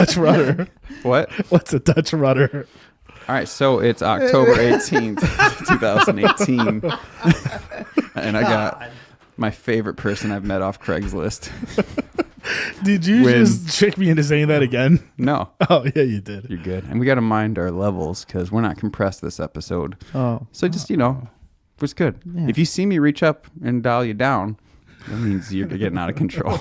Dutch rudder? What? What's a Dutch rudder? All right, so it's October 18th, 2018. And I got my favorite person I've met off Craigslist. Did you just trick me into saying that again? No. Oh, yeah, you did. You're good. And we got to mind our levels because we're not compressed this episode. Oh. So just, it was good. Yeah. If you see me reach up and dial you down, that means you're getting out of control.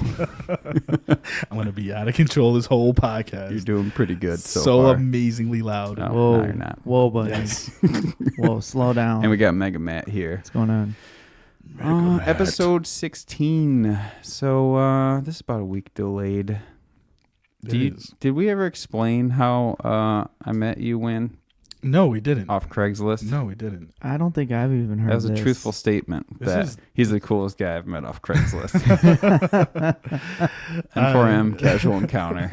I'm going to be out of control this whole podcast. You're doing pretty good so far. Amazingly loud. No, Whoa. no, you're not. Whoa, buddy. Yes. Whoa, slow down. And we got Megamatt here. What's going on? Megamatt. Episode 16. So this is about a week delayed. Did we ever explain how I met you, Nguyen? No, we didn't. Off Craigslist? No, we didn't. I don't think I've even heard That was this. a truthful statement. He's the coolest guy I've met off Craigslist. M4M, casual encounter.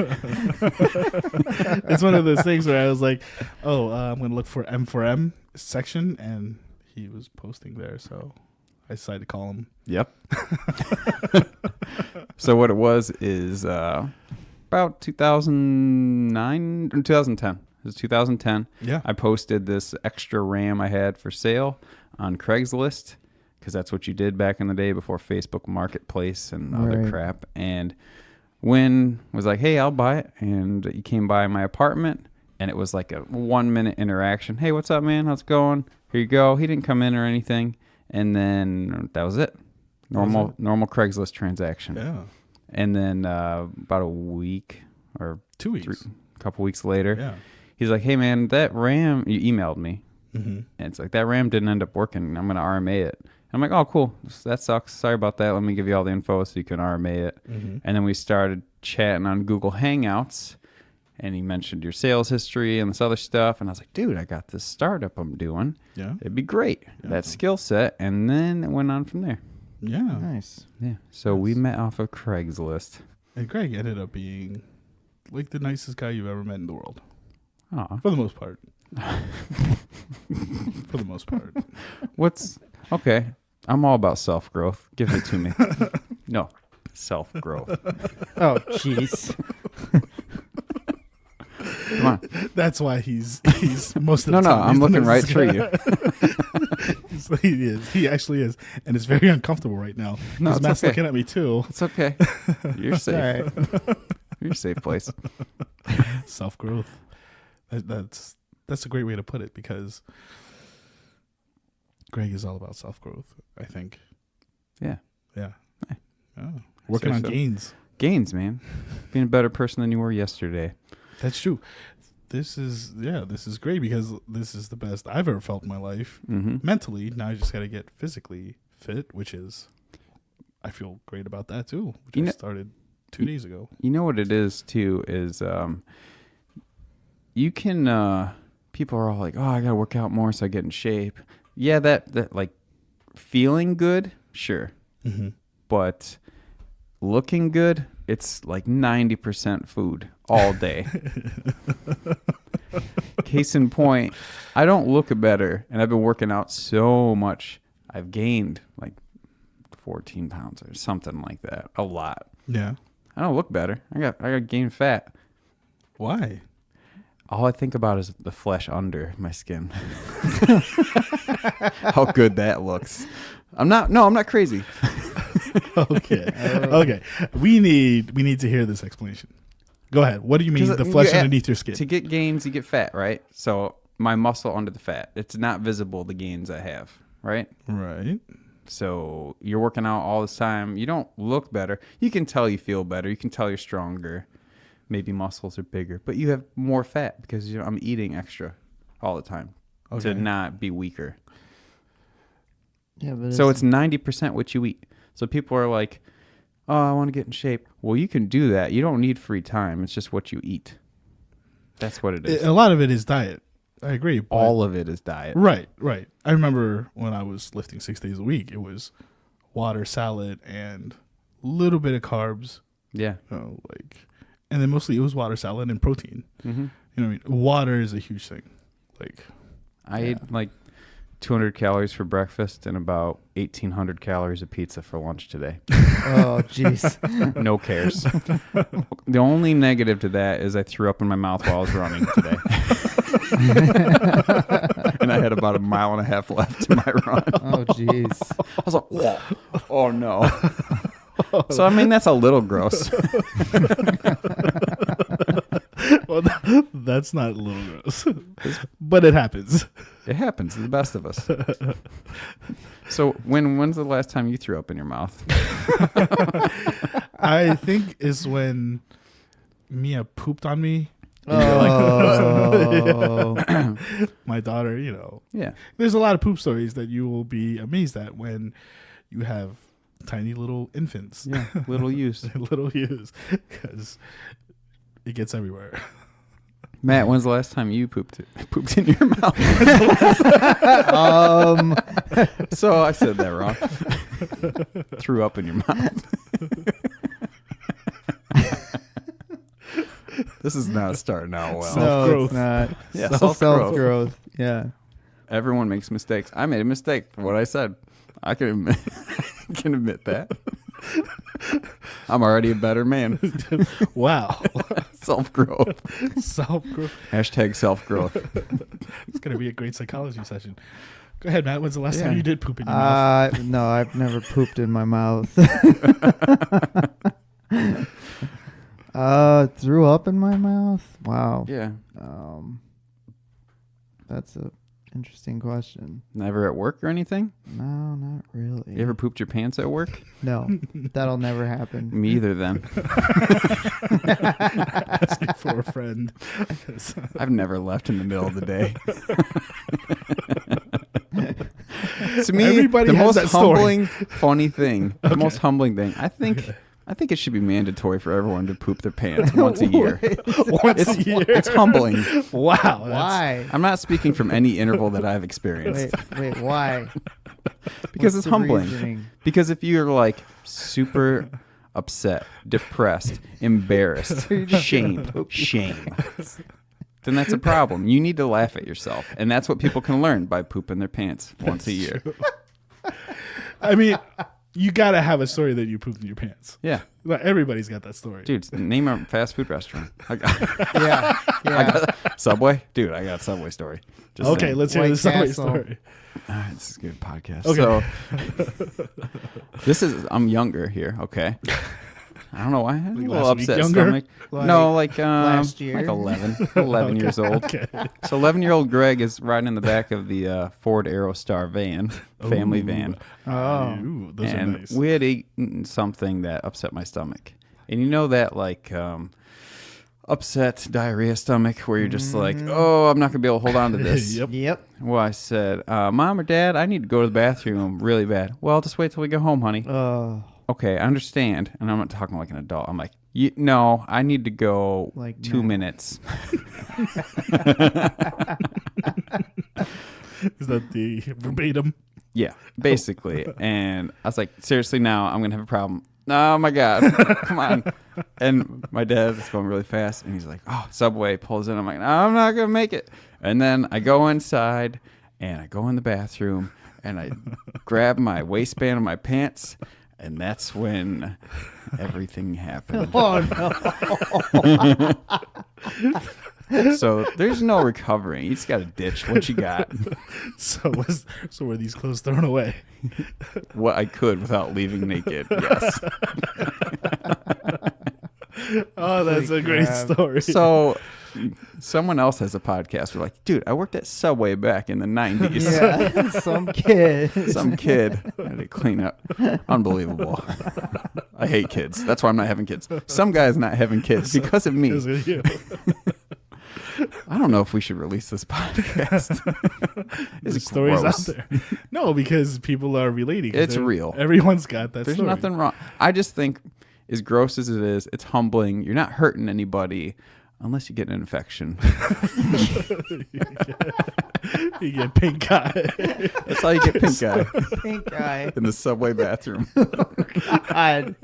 It's one of those things where I was like, I'm going to look for M4M section, and he was posting there, so I decided to call him. Yep. So what it was is about 2009 or 2010. It was 2010. Yeah. I posted this extra RAM I had for sale on Craigslist because that's what you did back in the day before Facebook Marketplace and other crap. And Nguyen was like, hey, I'll buy it. And he came by my apartment, and it was like a 1-minute interaction. Hey, what's up, man? How's it going? Here you go. He didn't come in or anything. And then that was it. Normal Craigslist transaction. Yeah. And then about a week or 2 weeks. a couple weeks later, Yeah. he's like, hey, man, that RAM, you emailed me. Mm-hmm. And it's like, that RAM didn't end up working. I'm going to RMA it. And I'm like, oh, cool. That sucks. Sorry about that. Let me give you all the info so you can RMA it. Mm-hmm. And then we started chatting on Google Hangouts. And he mentioned your sales history and this other stuff. And I was like, dude, I got this startup I'm doing. Yeah. It'd be great. Yeah. That skill set. And then it went on from there. Yeah. Nice. Yeah. So we met off of Craigslist. And Greg ended up being like the nicest guy you've ever met in the world. Aw. For the most part. For the most part. Okay. I'm all about self-growth. Give it to me. No. Self-growth. Oh, jeez. Come on. That's why he's most of the No, time. I'm he's the looking right nicest through guy. you. He is. He actually is. And it's very uncomfortable right now. No, His it's Matt's okay. looking at me too. It's okay. You're safe. All right. You're a safe place. Self-growth. That's a great way to put it, because Greg is all about self-growth, I think. Yeah. Yeah. Working on so. gains. Gains, man. Being a better person than you were yesterday. That's true. This is great, because this is the best I've ever felt in my life. Mm-hmm. Mentally, now I just got to get physically fit, which is, I feel great about that too. Which I started 2 days ago. You know what it is too is you can people are all like, oh, I gotta work out more so I get in shape. Yeah, that like feeling good, sure. Mm-hmm. But looking good, it's like 90% food all day. Case in point, I don't look better, and I've been working out so much. I've gained like 14 pounds or something like that. A lot. Yeah. I don't look better. I got gained fat. Why? All I think about is the flesh under my skin. How good that looks. I'm not crazy. Okay. Okay. We need to hear this explanation. Go ahead. What do you mean the flesh underneath your skin? To get gains, you get fat, right? So my muscle under the fat, it's not visible, the gains I have, right? Right. So you're working out all this time. You don't look better. You can tell you feel better. You can tell you're stronger. Maybe muscles are bigger, but you have more fat because I'm eating extra all the time to not be weaker. Yeah, but So it's 90% what you eat. So people are like, oh, I want to get in shape. Well, you can do that. You don't need free time. It's just what you eat. That's what it is. A lot of it is diet. I agree. But All of it is diet. Right. I remember when I was lifting 6 days a week, it was water, salad, and a little bit of carbs. Yeah. And then mostly it was water, salad, and protein. Mm-hmm. You know what I mean? Water is a huge thing. I ate like 200 calories for breakfast and about 1,800 calories of pizza for lunch today. Oh, jeez. No cares. The only negative to that is I threw up in my mouth while I was running today. And I had about 1.5 miles left to my run. Oh, jeez. I was like, whoa. Oh, no. So, I mean, that's a little gross. Well, that's not a little gross, but it happens. It happens to the best of us. So, when's the last time you threw up in your mouth? I think is when Mia pooped on me. Oh. My daughter, you know. Yeah. There's a lot of poop stories that you will be amazed at when you have tiny little infants. Yeah, little use. Little use, because it gets everywhere. Matt, when's the last time you pooped in your mouth? So I said that wrong. Threw up in your mouth. This is not starting out well. No, Self-growth. it's not. Yeah, Self-growth. Yeah. Everyone makes mistakes. I made a mistake for what I said. I can admit that. I'm already a better man. Wow. Self-growth. Self-growth. Hashtag self-growth. It's going to be a great psychology session. Go ahead, Matt. When's the last time you did poop in your mouth? No, I've never pooped in my mouth. Threw up in my mouth? Wow. Yeah. That's a interesting question. Never at work or anything? No, not really. You ever pooped your pants at work? No, that'll never happen. Me either then. Asking for a friend. I've never left in the middle of the day. To me, Everybody the has most that story. humbling, funny thing, the most humbling thing, I think it should be mandatory for everyone to poop their pants once a year. Once a year. It's humbling. Wow. that's- Why? I'm not speaking from any interval that I've experienced. Wait, why? Because What's it's the humbling. reasoning? Because if you're like super upset, depressed, embarrassed, shame, then that's a problem. You need to laugh at yourself. And that's what people can learn by pooping their pants once a year. I mean, you got to have a story that you pooped in your pants. Yeah. Like, everybody's got that story. Dude, name a fast food restaurant. Yeah. Subway? Dude, I got a Subway story. Just Okay, saying. let's hear White the Subway Castle. story. All right, this is a good podcast. Okay. So, I'm younger here, okay? I don't know why I had a Like little last week upset younger? stomach. Like No, like last year? like 11 years old. Okay. So 11-year-old Greg is riding in the back of the Ford Aerostar van, family Ooh. van. Oh. Ooh, those are And nice. we had eaten something that upset my stomach. And you know that like upset diarrhea stomach where you're just like, oh, I'm not going to be able to hold on to this. Yep. Yep. Well, I said, Mom or Dad, I need to go to the bathroom really bad. Well, just wait till we go home, honey. Oh. Okay, I understand. And I'm not talking like an adult. I'm like, no, I need to go Like 2 now. minutes. Is that the verbatim? Yeah, basically. And I was like, seriously, now I'm going to have a problem. Oh, my God. Come on. And my dad is going really fast. And he's like, oh, Subway pulls in. I'm like, no, I'm not going to make it. And then I go inside and I go in the bathroom and I grab my waistband of my pants. And that's when everything happened. Oh, no. So there's no recovering. You just got to ditch what you got. So were these clothes thrown away? What I could without leaving naked. Yes. Oh, that's a great crap. story. So someone else has a podcast. We're like, dude, I worked at Subway back in the 90s. Yeah. Some kid. Some kid had to clean up. Unbelievable. I hate kids. That's why I'm not having kids. Some guy's not having kids because of me. Because of you. I don't know if we should release this podcast. There's It's stories gross. out there. No, because people are relating. It's real. Everyone's got that There's story. nothing wrong. I just think, as gross as it is, it's humbling. You're not hurting anybody. unless you get an infection. You get pink eye. That's how you get pink eye Pink eye. in the subway bathroom. God.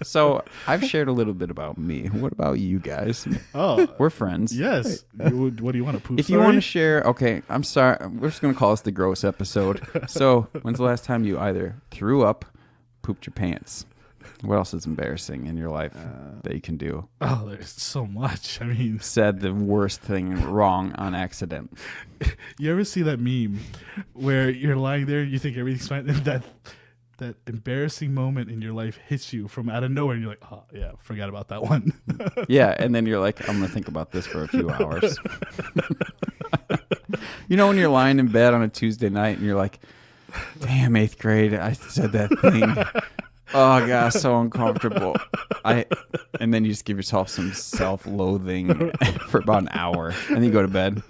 So I've shared a little bit about me. What about you guys? Oh, We're friends. yes. What do you want to poop? If you want to share, okay, I'm sorry. We're just going to call this the gross episode. So when's the last time you either threw up, pooped your pants? What else is embarrassing in your life that you can do? Oh, there's so much. I mean, Said the worst thing wrong on accident. you ever see that meme where you're lying there, you think everything's fine, and that embarrassing moment in your life hits you from out of nowhere, and you're like, oh yeah, forgot about that one. Yeah, and then you're like, I'm going to think about this for a few hours. You know when you're lying in bed on a Tuesday night and you're like, damn, 8th grade, I said that thing. Oh, God, so uncomfortable. And then you just give yourself some self-loathing for about an hour, and then you go to bed.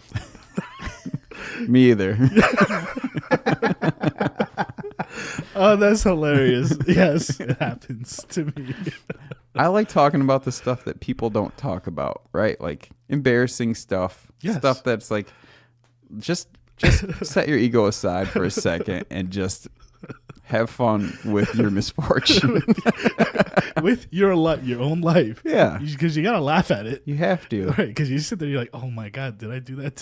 Me either. Oh, that's hilarious. Yes, it happens to me. I like talking about the stuff that people don't talk about, right? Like embarrassing stuff. Yes. Stuff that's like, just set your ego aside for a second and just have fun with your misfortune. With your own life. Yeah. Because you got to laugh at it. You have to. Right, because you sit there, you're like, oh my God, did I do that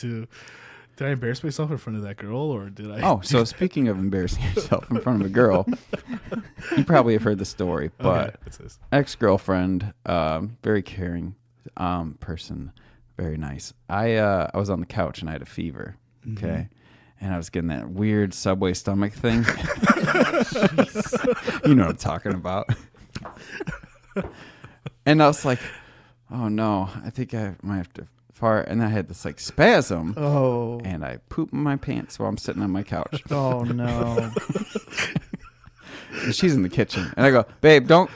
did I embarrass myself in front of that girl, or did I? Oh, so speaking of embarrassing yourself in front of a girl, you probably have heard the story, but Okay, what's this? ex-girlfriend, very caring person, very nice. I was on the couch and I had a fever, okay? And I was getting that weird Subway stomach thing. You know what I'm talking about. And I was like, oh no, I think I might have to fart. And I had this like spasm. Oh. And I pooped in my pants while I'm sitting on my couch. Oh no. And she's in the kitchen. And I go, babe, why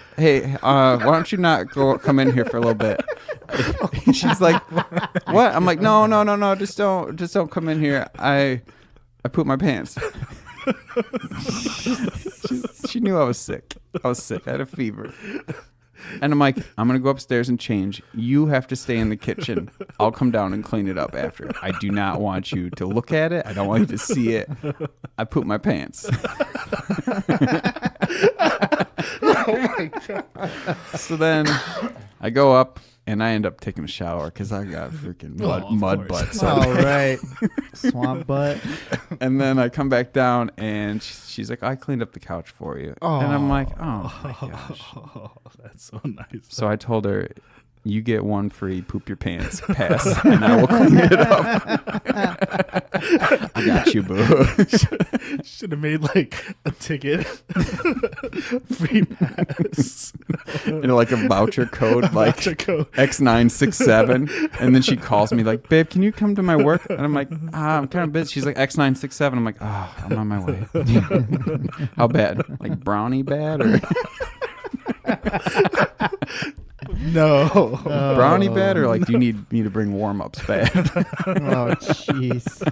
don't you not come in here for a little bit? And she's like, what? I'm like, no, just don't come in here. I pooped my pants. She knew I was sick. I had a fever. And I'm like, I'm going to go upstairs and change. You have to stay in the kitchen. I'll come down and clean it up after. I do not want you to look at it. I don't want you to see it. I pooped my pants. Oh my God. So then I go up and I end up taking a shower because I got freaking mud butt. So All right. Swamp butt. and then I come back down and she's like, I cleaned up the couch for you. And I'm like, oh my gosh. Oh, that's so nice. So I told her, you get one free poop your pants pass and I will clean it up. I got you, boo. Should have made like a ticket. Free pass. Like a voucher code, like Voucher code. X967. And then she calls me like, babe, can you come to my work? And I'm like, I'm kind of busy. She's like, X967. I'm like, I'm on my way. How bad? Like brownie bad or No. brownie bad? Or like, do you need me to bring warm-ups bad? Oh jeez.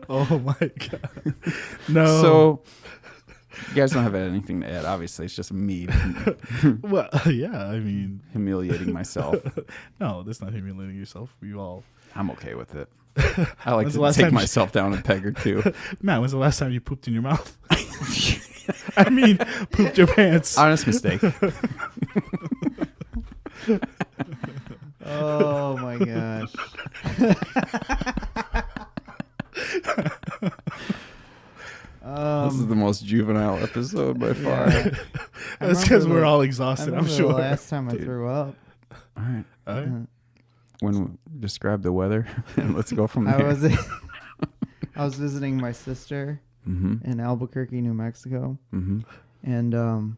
Oh my God. No. So you guys don't have anything to add. Obviously, it's just me Well, yeah, I mean, humiliating myself. no, that's not humiliating yourself. We all. I'm okay with it. I like When's the to last take time you- myself down a peg or two. Man, when's the last time you pooped in your mouth? I mean, pooped your pants. Honest mistake. Oh my gosh. This is the most juvenile episode by far. Yeah. I That's because remember we're all I exhausted, I'm remember sure. the last time I Dude. threw up. All right. Uh, When we describe the weather, and let's go from there. I was visiting my sister Mm-hmm. in Albuquerque, New Mexico, Mm-hmm. and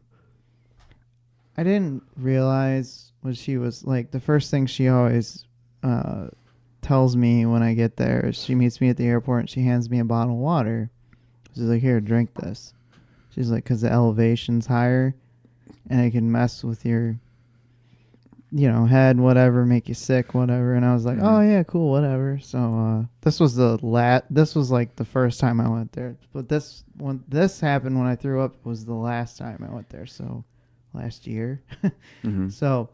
I didn't realize what she was like. The first thing she always tells me when I get there is she meets me at the airport and she hands me a bottle of water. She's like, "Here, drink this." She's like, "'Cause the elevation's higher, and it can mess with your, head, whatever, make you sick, whatever." And I was like, "Oh yeah, cool, whatever." So this was like the first time I went there, but this happened when I threw up was the last time I went there. So last year. Mm-hmm. So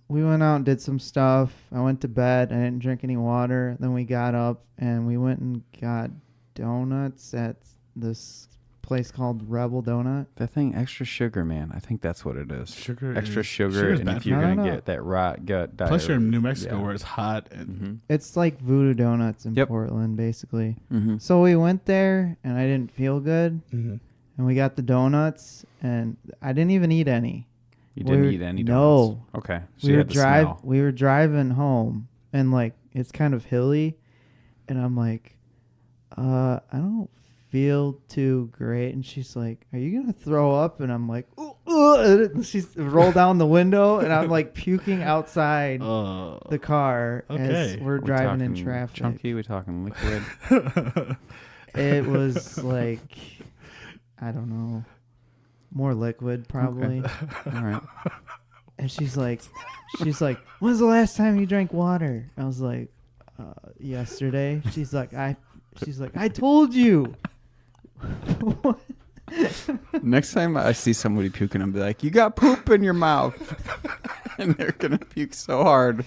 we went out and did some stuff. I went to bed. I didn't drink any water. Then we got up and we went and got donuts at this place called Rebel Donut. That thing, extra sugar, man. I think that's what it is. Extra sugar, sugar's and bad if for you're you. gonna get that rot gut diarrhea. Plus, you're in New Mexico where it's hot and Mm-hmm. It's like Voodoo Donuts in Yep. Portland, basically. Mm-hmm. So we went there and I didn't feel good. Mhm. And we got the donuts and I didn't even eat any. You didn't We were- eat any no. donuts? Okay. So you had the smell. We were driving home and like it's kind of hilly and I'm like, I don't feel too great. And she's like, are you gonna throw up? And I'm like, and she's rolled down the window and I'm like puking outside the car as we're driving in talking traffic. Chunky, we talking liquid. It was like, I don't know, more liquid probably. All right. And she's like, when's the last time you drank water? I was like, yesterday. She's like, I told you. Next time I see somebody puking, I'll be like, you got poop in your mouth. And they're going to puke so hard.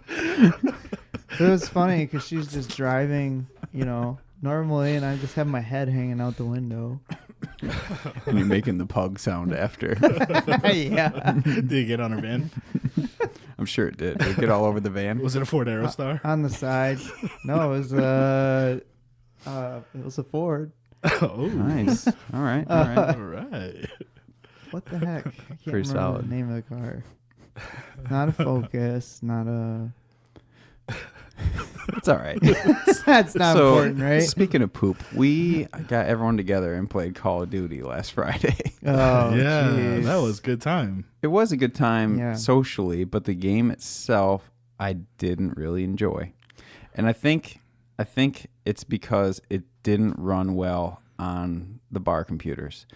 It was funny because she's just driving, normally, and I just have my head hanging out the window. And you're making the pug sound after. Yeah. Did you get on her van? I'm sure it did. Did it get all over the van? Was it a Ford Aerostar? On the side. No, it was a Ford. Oh, Nice. All right. All right. all right. What the heck? I can't Pretty remember solid. the name of the car. Not a Focus, not a... It's all right. That's not important, right? Speaking of poop, we got everyone together and played Call of Duty last Friday. Oh, Yeah, jeez. that was a good time. It was a good time Yeah. socially, but the game itself I didn't really enjoy. And I think it's because it didn't run well on the bar computers.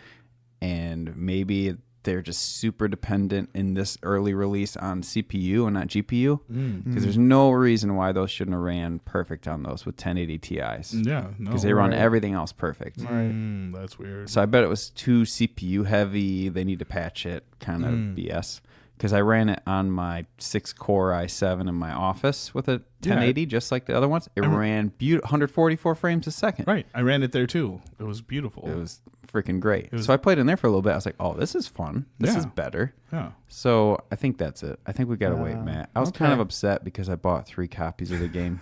And maybe they're just super dependent in this early release on CPU and not GPU. Because there's no reason why those shouldn't have ran perfect on those with 1080 Ti's. Yeah, no. Because they run everything else perfect. That's weird. So I bet it was too CPU heavy. They need to patch it, kind of BS. Because I ran it on my 6-core i7 in my office with a 1080, just like the other ones. It ran 144 frames a second. Right. I ran it there too. It was beautiful. It was freaking great. So I played in there for a little bit. I was like, oh, this is fun. This is better. Yeah. So I think that's it. I think we got to wait, Matt. I was kind okay. of upset because I bought 3 copies of the game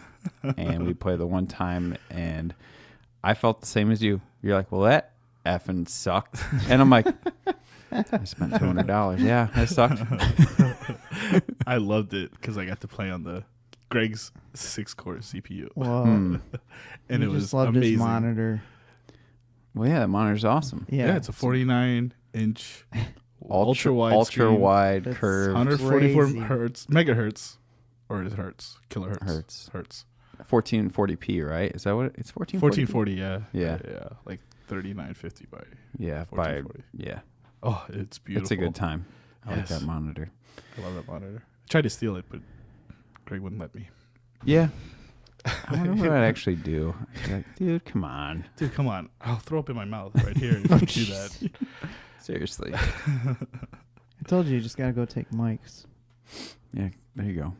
and we played the one time and I felt the same as you. You're like, well, that effing sucked. And I'm like, I spent $200. Yeah, that sucked. I loved it because I got to play on the Greg's 6-core CPU. Whoa. And You it was just loved amazing. his monitor. Well, yeah, that monitor's awesome. Yeah, it's a 49-inch Ultra ultra wide, wide That's curve. 144 Crazy. megahertz, or is it hertz? Kilohertz. Hertz. 1440p, right? Is that what it's 1440? Yeah. Yeah. Yeah. Like 3950 by. Yeah, by 1440. yeah. Oh, it's beautiful. It's a good time. I like Yes. that monitor. I love that monitor. I tried to steal it, but Greg wouldn't let me. Yeah. I wonder what I'd actually do. I'd be like, dude, come on. Dude, come on. I'll throw up in my mouth right here if you do that. Seriously. I told you just got to go take Mike's. Yeah, there you go.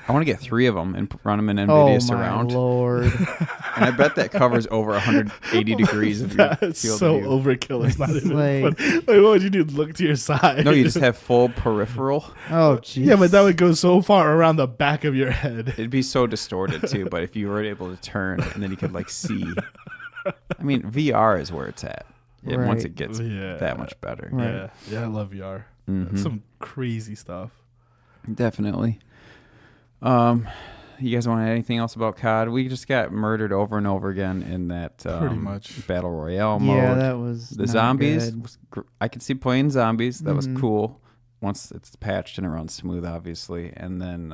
I want to get 3 of them and run them in Oh, NVIDIA my Surround. Lord. And I bet that covers over 180 degrees of your That's field so of view. overkill. It's not It's even like- fun. Like, what would you do? Look to your side? No, you just have full peripheral. Oh, jeez. Yeah, but that would go so far around the back of your head. It'd be so distorted too, but if you were able to turn and then you could like see. I mean, VR is where it's at. Once Right. it gets Yeah. that much better. Right. Yeah, yeah, I love VR. Mhm. Some crazy stuff. Definitely. You guys want to add anything else about COD? We just got murdered over and over again in that Pretty much. battle royale mode. Yeah, that was The not zombies, good. was I could see playing zombies. That was Mhm. cool. Once it's patched and it runs smooth, obviously. And then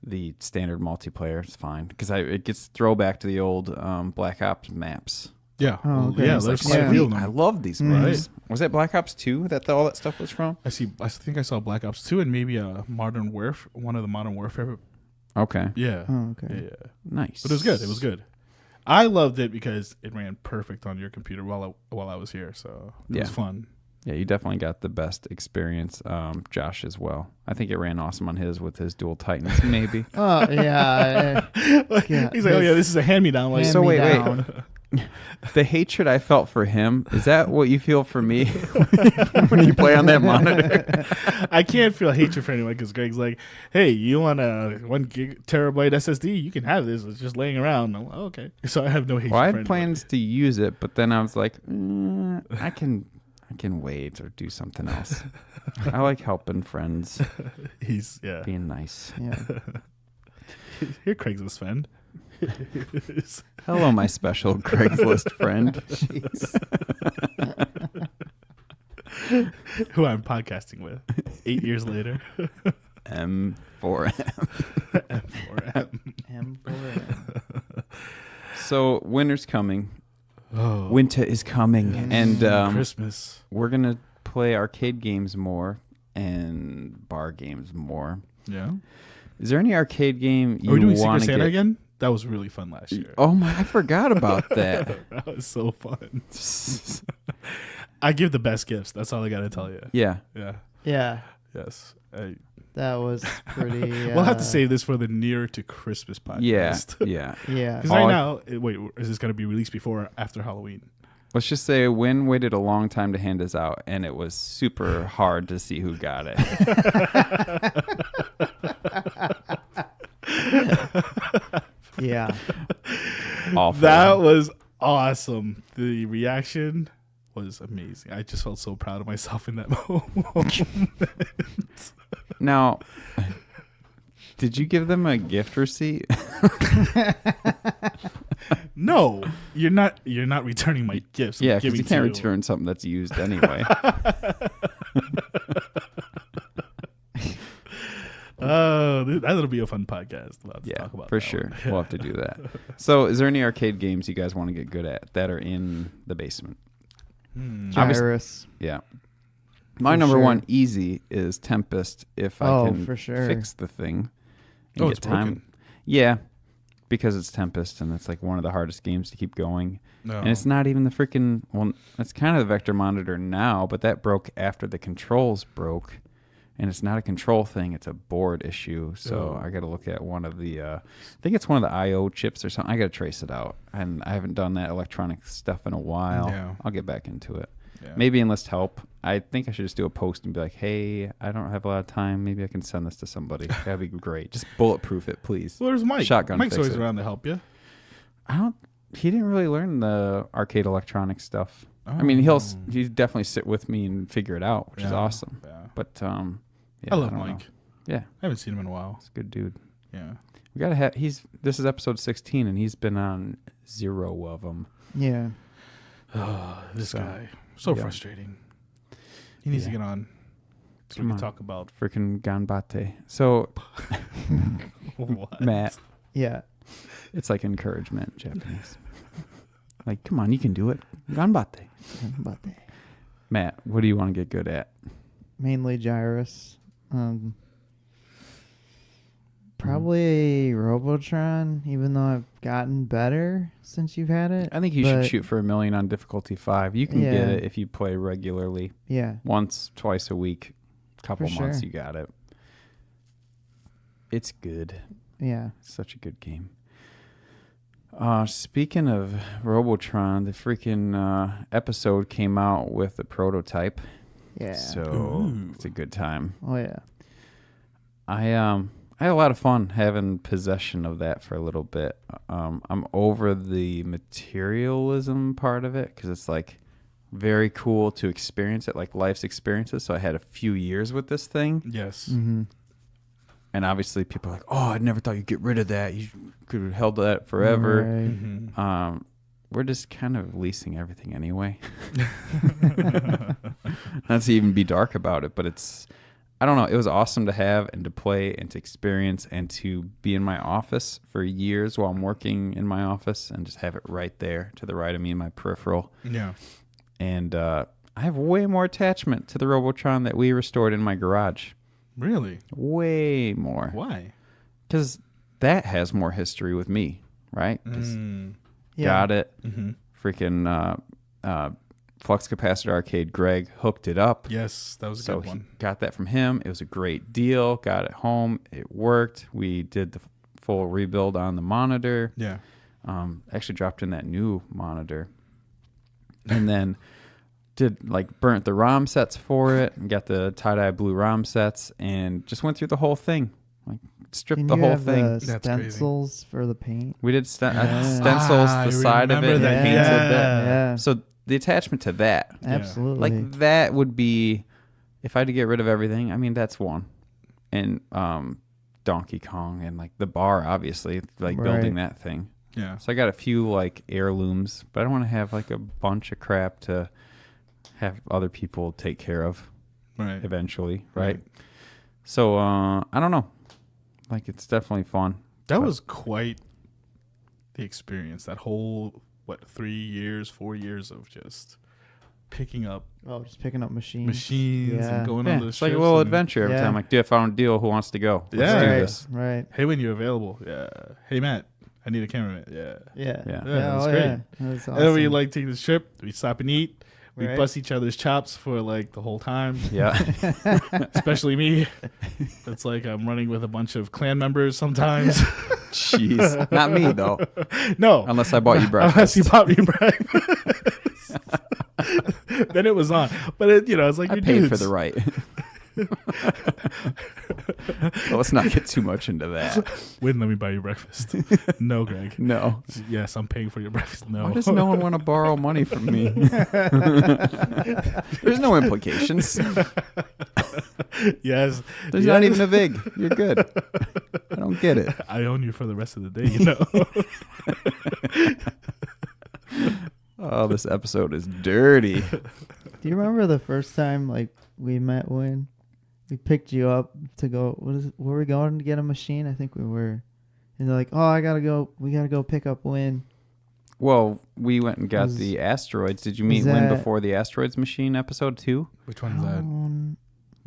the standard multiplayer is fine because it gets throwback to the old Black Ops maps. Yeah. Oh, okay. Yeah, It's there's like, quite yeah. a few of I them. love these Mhm. maps. Was that Black Ops 2 that all that stuff was from? I think I saw Black Ops 2 and maybe Modern Warfare, one of the Modern Warfare. Okay. Yeah. Oh, okay. Yeah. Nice. But it was good. It was good. I loved it because it ran perfect on your computer while I was here, so it was fun. Yeah, you definitely got the best experience. Josh as well. I think it ran awesome on his with his dual Titans, maybe. Oh yeah. He's like, oh yeah, this is a hand-me-down. Like, So wait. Hand-me-down. The hatred I felt for him, is that what you feel for me when you play on that monitor? I can't feel hatred for anyone because Greg's like, hey, you want a 1 terabyte SSD? You can have this. It's just laying around. I'm like, oh, okay. So I have no hatred Well, I for had anyone. plans to use it, but then I was like, I can wait or do something else. I like helping friends, He's, being nice. Yeah. You're Craigslist friend. Hello, my special Craigslist friend. Who I'm podcasting with 8 years later. M4M. M4M. M4M. So winter's coming. Oh, Winter is coming, and Christmas. we're gonna play arcade games more and bar games more. Yeah. Is there any arcade game you Are we doing Secret want to Santa get? again? That was really fun last year. Oh my! I forgot about that. That was so fun. I give the best gifts. That's all I got to tell you. Yeah. Yeah. Yeah. Yes. That was pretty. We'll have to save this for the nearer to Christmas podcast. Yeah. Yeah. Because right now, wait, is this going to be released before or after Halloween? Let's just say Win waited a long time to hand us out, and it was super hard to see who got it. Yeah. Awful. That was awesome. The reaction was amazing. I just felt so proud of myself in that moment. Now, did you give them a gift receipt? No, you're not returning my gifts. I'm Yeah, because giving you can't to return something that's used anyway. Oh, that'll be a fun podcast. We'll have to Yeah, talk about for that sure. one. We'll have to do that. So, is there any arcade games you guys want to get good at that are in the basement? Gyrus. Yeah. My For number sure. one easy is Tempest if I Oh, can for sure. fix the thing. and Oh, get it's broken. Yeah, because it's Tempest and it's like one of the hardest games to keep going. No. And it's not even the freaking, well, it's kind of the vector monitor now, but that broke after the controls broke. And it's not a control thing, it's a board issue. So Oh. I got to look at one of the, I think it's one of the I.O. chips or something. I got to trace it out. And I haven't done that electronic stuff in a while. Yeah. I'll get back into it. Yeah. Maybe enlist help. I think I should just do a post and be like, hey, I don't have a lot of time. Maybe I can send this to somebody. That'd be great. Just bulletproof it, please. Well, there's Mike. Shotgun Mike's fix always it. around to help you. He didn't really learn the arcade electronic stuff. I mean, he'll definitely sit with me and figure it out, which is Yeah. awesome. Yeah. But yeah, I love don't know. Mike. Yeah, I haven't seen him in a while. he's a good dude. Yeah. We gotta have. This is episode 16, and he's been on 0 of them. Yeah. Oh, this So, guy. So yeah. frustrating. He needs to Yeah. get on so Come we on. can talk about Freaking ganbate. So what? Matt, Yeah. it's like encouragement in Japanese. Like, come on, you can do it. Ganbate. But Matt, what do you want to get good at? mainly Gyrus. Probably Robotron, even though I've gotten better since you've had it. I think you should But- shoot for 1 million on difficulty 5. You can get Yeah. it if you play regularly. Yeah. Once, twice a week, couple For months, sure. you got it. It's good. Yeah. Such a good game. Speaking of Robotron, the freaking episode came out with the prototype. Yeah. So Ooh. it's a good time. Oh yeah. I had a lot of fun having possession of that for a little bit. I'm over the materialism part of it because it's like very cool to experience it, like life's experiences. So I had a few years with this thing. Yes. Mm-hmm. And obviously people are like, oh, I never thought you'd get rid of that. You could have held that forever. Right. Mhm. We're just kind of leasing everything anyway. Not to even be dark about it, but I don't know. It was awesome to have and to play and to experience and to be in my office for years while I'm working in my office and just have it right there to the right of me in my peripheral. Yeah. And I have way more attachment to the Robotron that we restored in my garage. Really? Way more. Why? Because that has more history with me, right? 'Cause Mm. Yeah. got it. Mm-hmm. Freaking flux capacitor arcade. Greg hooked it up. Yes, that was a So good one. got that from him. It was a great deal. Got it home. It worked. We did the full rebuild on the monitor. Yeah. Actually dropped in that new monitor. And then burnt the ROM sets for it and got the tie-dye blue ROM sets and just went through the whole thing. Like stripped the whole thing. The stencils for the paint. We did stencils the side of it. That. Painted that. Yeah. So the attachment to that, Absolutely. like that would be, if I had to get rid of everything, I mean, that's one. And Donkey Kong and like the bar, obviously, like building that thing. Yeah. So I got a few like heirlooms, but I don't want to have like a bunch of crap to have other people take care of eventually, right? So I don't know. Like it's definitely fun. That was quite the experience. That whole 4 years of just picking up just picking up machines and going on those it's like a trips little and- adventure every time. Like, dude, I found a deal. Who wants to go? Let's do this. Right. Hey, when you're available. Yeah. Hey, Matt, I need a cameraman. Yeah. Yeah. Yeah. That's Oh, great. yeah. That's awesome. And then we like take this trip. We stop and eat. We Right. bust each other's chops for like the whole time. Yeah. Especially me. It's like I'm running with a bunch of clan members sometimes. Jeez. Not me, though. No. Unless I bought you breakfast. Unless you bought me breakfast. Then it was on. But it's like I your paid dudes. for the right. Well, let's not get too much into that. Wouldn't let me buy you breakfast. No, Greg. No. Yes, I'm paying for your breakfast. No. Why does no one want to borrow money from me? There's no implications. Yes. There's not even a VIG. You're good. I don't get it. I own you for the rest of the day, Oh, this episode is dirty. Do you remember the first time like we met when we picked you up to go? Were we going to get a machine? I think we were. And they're like, "Oh, we gotta go pick up Win." Well, we went and got the asteroids. Did you meet Win before the asteroids machine episode 2? Which one's that?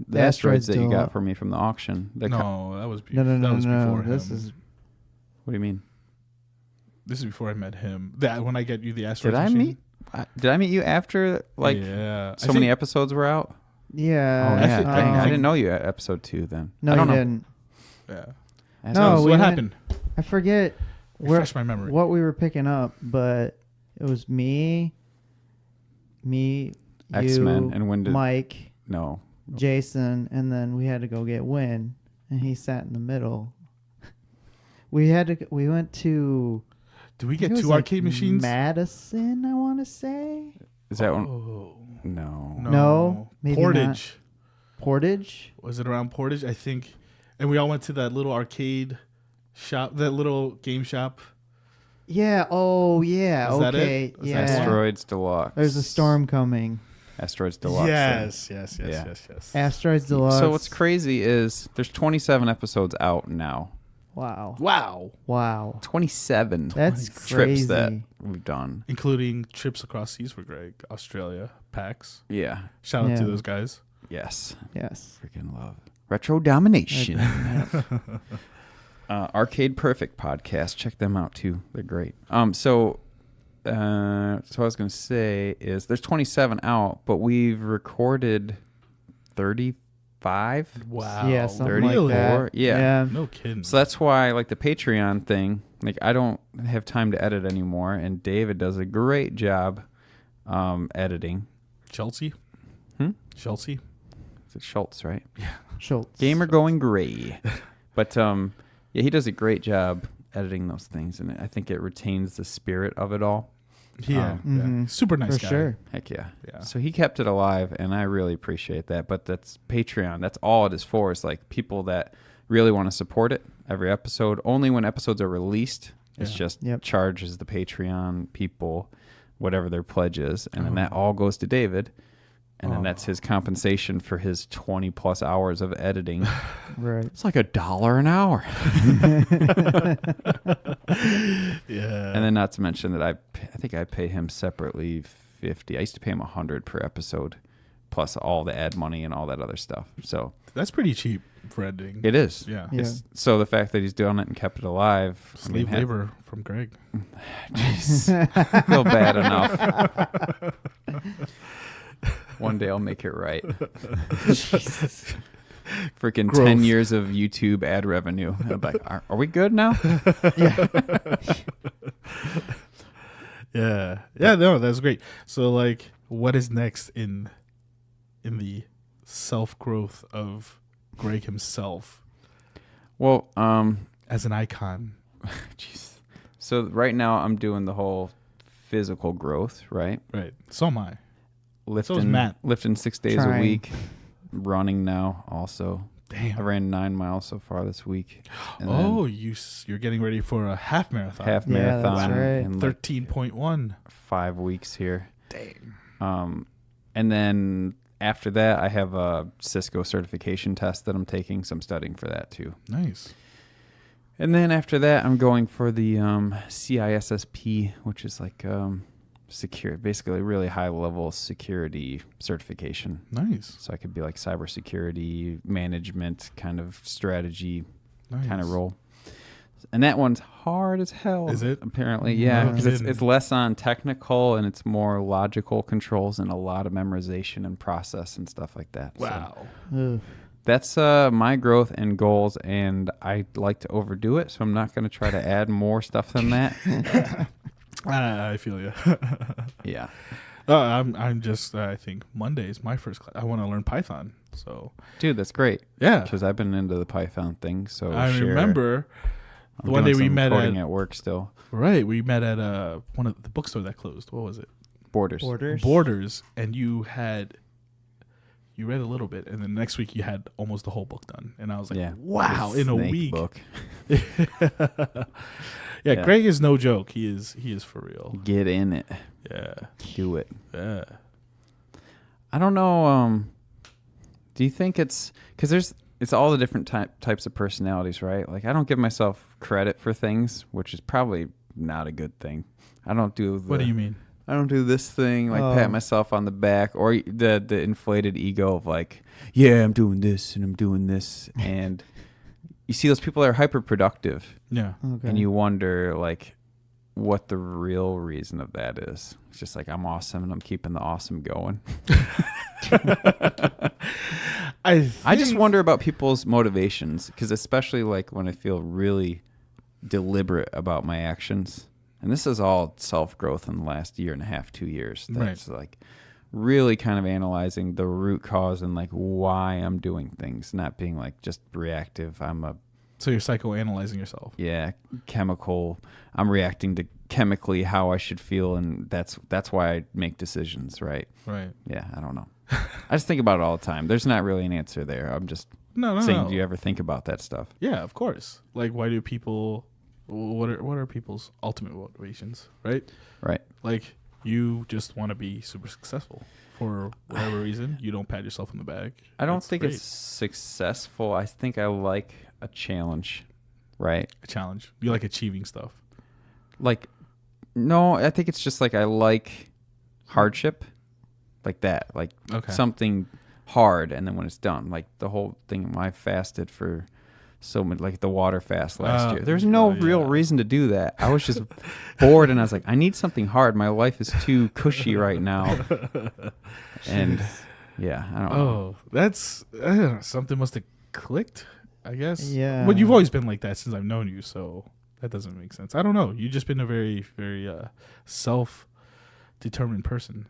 The asteroids that you got for me from the auction. No, that was No. that was before This him. is What do you mean? This is before I met him. That when I get you the asteroids Did machine? Did I meet you after yeah. so many episodes were out? yeah. Oh yeah, think- dang, I think- didn't know you at episode 2 then. No, I don't you know. didn't. Yeah. No, So we what went- happened? I forget Refresh my memory. what we were picking up, but it was me, X-Men, you, and when did Mike, no? Jason, and then we had to go get Win, and he sat in the middle. We went to. Did we I think get it two was, arcade machines? Madison, I want to say. Is that one? Oh, No. No, maybe Portage. Portage. Was it around Portage? I think. And we all went to that little arcade shop, that little game shop. Yeah. Oh, yeah. Was that okay. it? Was Yeah. that Asteroids Deluxe. There's a storm coming. Asteroids Deluxe. Yes. Yeah. Asteroids Deluxe. So what's crazy is there's 27 episodes out now. Wow. Wow. 27 That's trips crazy. that we've done. Including trips across seas for Greg, Australia, PAX. Yeah. Shout out to Yeah. those guys. Yes. Yes. Freaking love. Retro Domination. Arcade Perfect podcast. Check them out too. They're great. So what I was going to say is there's 27 out, but we've recorded 35. Wow. Yeah, something 34. like that. Yeah. No kidding. So that's why, like the Patreon thing, like I don't have time to edit anymore, and David does a great job editing. Chelsea? Chelsea? Is it Schultz, right? Schultz. Gamer going gray. But yeah, he does a great job editing those things, and I think it retains the spirit of it all. Yeah. Super nice For guy. sure. Heck yeah. Yeah. So he kept it alive, and I really appreciate that. But that's Patreon. That's all it is for. It's like people that really want to support it every episode. Only when episodes are released, it's Yeah. just Yep. charges the Patreon people whatever their pledge is, and then that all goes to David. And then that's his compensation for his 20 plus hours of editing. Right. It's like $1 an hour. Yeah. And then not to mention that I think I pay him separately 50. I used to pay him 100 per episode, plus all the ad money and all that other stuff. So That's pretty cheap for editing. It is. Yeah. Yeah. So the fact that he's doing it and kept it alive. Slave labor from Greg. Jeez. I feel bad enough. One day I'll make it right. Jesus. Freaking Growth. 10 years of YouTube ad revenue. I'm like, are we good now? Yeah. Yeah, no, that's great. So like what is next in the self-growth of Greg himself Well, as an icon? jeez. So right now I'm doing the whole physical growth, right? Right. So am I. Lifting, is Matt. lifting 6 days Trying. a week. Running now also. I Damn. ran 9 miles so far this week. And Oh, you're getting ready for a half then marathon. half Yeah, marathon that's right. in like 13.1. 5 weeks here. Dang. And then after that, I have a Cisco certification test that I'm taking, so I'm studying for that too. Nice. And then after that, I'm going for the CISSP, which is like secure, basically really high level security certification. Nice. So I could be like cybersecurity management kind of strategy kind of role. And that one's hard as hell. Is it? Apparently, yeah. No Because kidding. it's less on technical and it's more logical controls and a lot of memorization and process and stuff like that. So Wow. Ugh. that's my growth and goals, and I like to overdo it, so I'm not going to try to add more stuff than that. I feel you. Yeah. I'm just, I think Monday is my first class. I want to learn Python. So, Dude, that's great. yeah. Because I've been into the Python thing, so I share. remember I'm the one doing day we some met coding at, at work still. right, we met at one of the bookstores that closed. What was it? Borders. Borders. And you read a little bit, and then next week you had almost the whole book done. And I was like, Yeah. wow, The in a snake week. book. Yeah, Yeah. Greg is no joke. He is for real. Get in it. Yeah. Do it. Yeah. I don't know. Do you think it's because it's all the different types of personalities, right? Like I don't give myself credit for things, which is probably not a good thing. I don't do. What do you mean? I don't do this thing like pat myself on the back or the inflated ego of like, yeah, I'm doing this and I'm doing this, and you see those people that are hyper productive, Yeah. Okay. and you wonder like what the real reason of that is. It's just like I'm awesome and I'm keeping the awesome going. I just wonder about people's motivations, because especially like when I feel really deliberate about my actions, and this is all self-growth in the last year and a half, 2 years. That's like really kind of analyzing the root cause and like why I'm doing things, not being like just reactive. So you're psychoanalyzing yourself. Chemical. I'm reacting to chemically how I should feel, and that's why I make decisions, right? Right. Yeah, I don't know. I just think about it all the time. There's not really an answer there. I'm just No. saying, do you ever think about that stuff? Yeah, of course. Like, why do people? What are people's ultimate motivations? Right. Right. Like, you just want to be super successful for whatever reason. You don't pat yourself on the back. I don't That's think great. it's successful. I think I like a challenge, right? A challenge. You like achieving stuff. Like, no, I think it's just like I like hardship, like that, like Okay. something hard, and then when it's done, like the whole thing. I fasted for so much, like the water fast last year. There's no real reason to do that. I was just bored, and I was like, I need something hard. My life is too cushy right now, and yeah, I don't know. Oh, that's I don't know, something must have clicked, I guess. Yeah. But you've always been like that since I've known you, so that doesn't make sense. I don't know. You've just been a very, very self-determined person.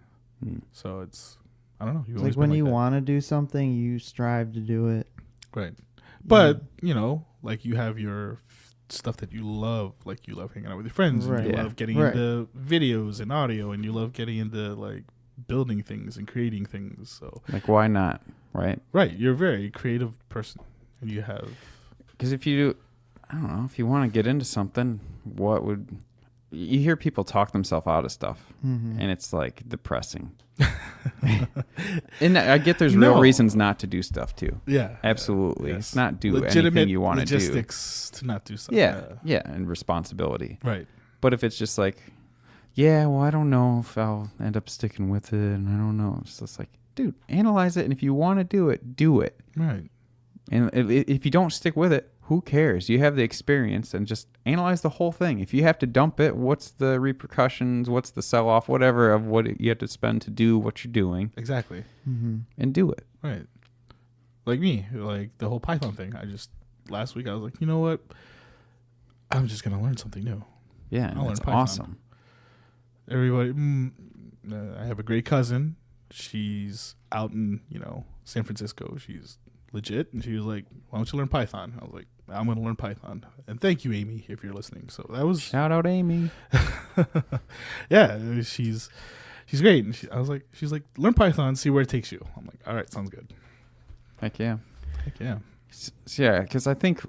So it's, I don't know. You've It's always like when been you that. want to do something, you strive to do it. Right. But, you know, like you have your stuff that you love. Like you love hanging out with your friends. Right. And you Yeah. love getting Right. into videos and audio. And you love getting into, like, building things and creating things. So, Like, why not, right? right. You're a very creative person. And you have... Because if you do, I don't know, if you want to get into something, you hear people talk themselves out of stuff, Mm-hmm. and it's like depressing. And I get there's real No. reasons not to do stuff too. Yeah. Absolutely. Yes. It's not do Legitimate anything you want to do. logistics to not do something. Yeah, and responsibility. Right. But if it's just like, yeah, well, I don't know if I'll end up sticking with it, and I don't know. It's just like, dude, analyze it, and if you want to do it, do it. Right. And if you don't stick with it, who cares? You have the experience, and just analyze the whole thing. If you have to dump it, what's the repercussions? What's the sell-off? Whatever of what you have to spend to do what you're doing. Exactly. And do it. Right. Like me, like the whole Python thing. Last week I was like, you know what? I'm just going to learn something new. Yeah, and that's awesome. Everybody, I have a great cousin. She's out in, San Francisco. She's legit. And she was like, why don't you learn Python? I was like, I'm going to learn Python. And thank you, Amy, if you're listening. So that was... Shout out, Amy. Yeah, she's great. And she's like, learn Python, see where it takes you. I'm like, all right, sounds good. Heck yeah. Heck yeah. Yeah, because I think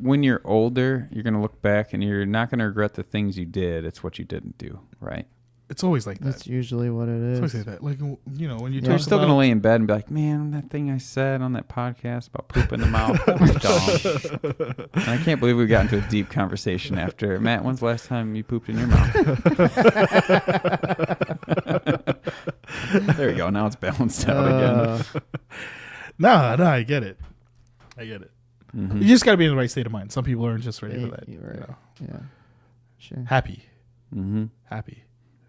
when you're older, you're going to look back and you're not going to regret the things you did. It's what you didn't do, right? It's always like that. That's usually what it is. It's always like that. Like, when you You're still going to lay in bed and be like, man, that thing I said on that podcast about poop in the mouth, that was dumb. And I can't believe we got into a deep conversation after. Matt, when's the last time you pooped in your mouth? There we go. Now it's balanced out again. No, I get it. Mm-hmm. You just got to be in the right state of mind. Some people aren't just ready for that. Right. Yeah. Sure. Happy. Happy.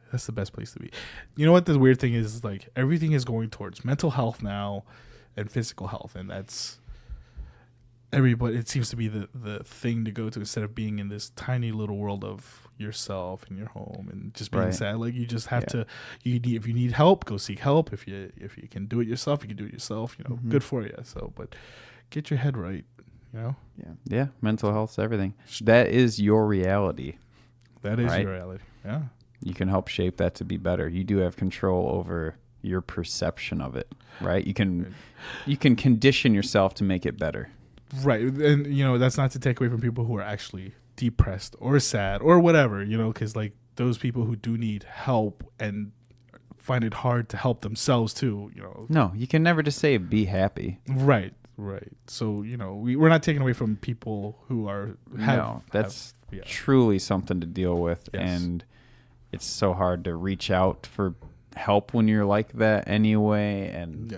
That's the best place to be. You know what the weird thing is? Like, everything is going towards mental health now and physical health. And that's everybody. It seems to be the thing to go to instead of being in this tiny little world of yourself in your home and just being sad. Like, you just have to, if you need help, go seek help. If you can do it yourself, you can do it yourself. Good for you. So, but get your head right, Yeah, mental health's everything. That is your reality. That is your reality. Yeah. You can help shape that to be better. You do have control over your perception of it, right? You can condition yourself to make it better. Right. And, that's not to take away from people who are actually depressed or sad or whatever, because, like, those people who do need help and find it hard to help themselves too, No, you can never just say be happy. Right. So, we're not taking away from people who are... That's truly something to deal with. Yes. And it's so hard to reach out for help when you're like that anyway. And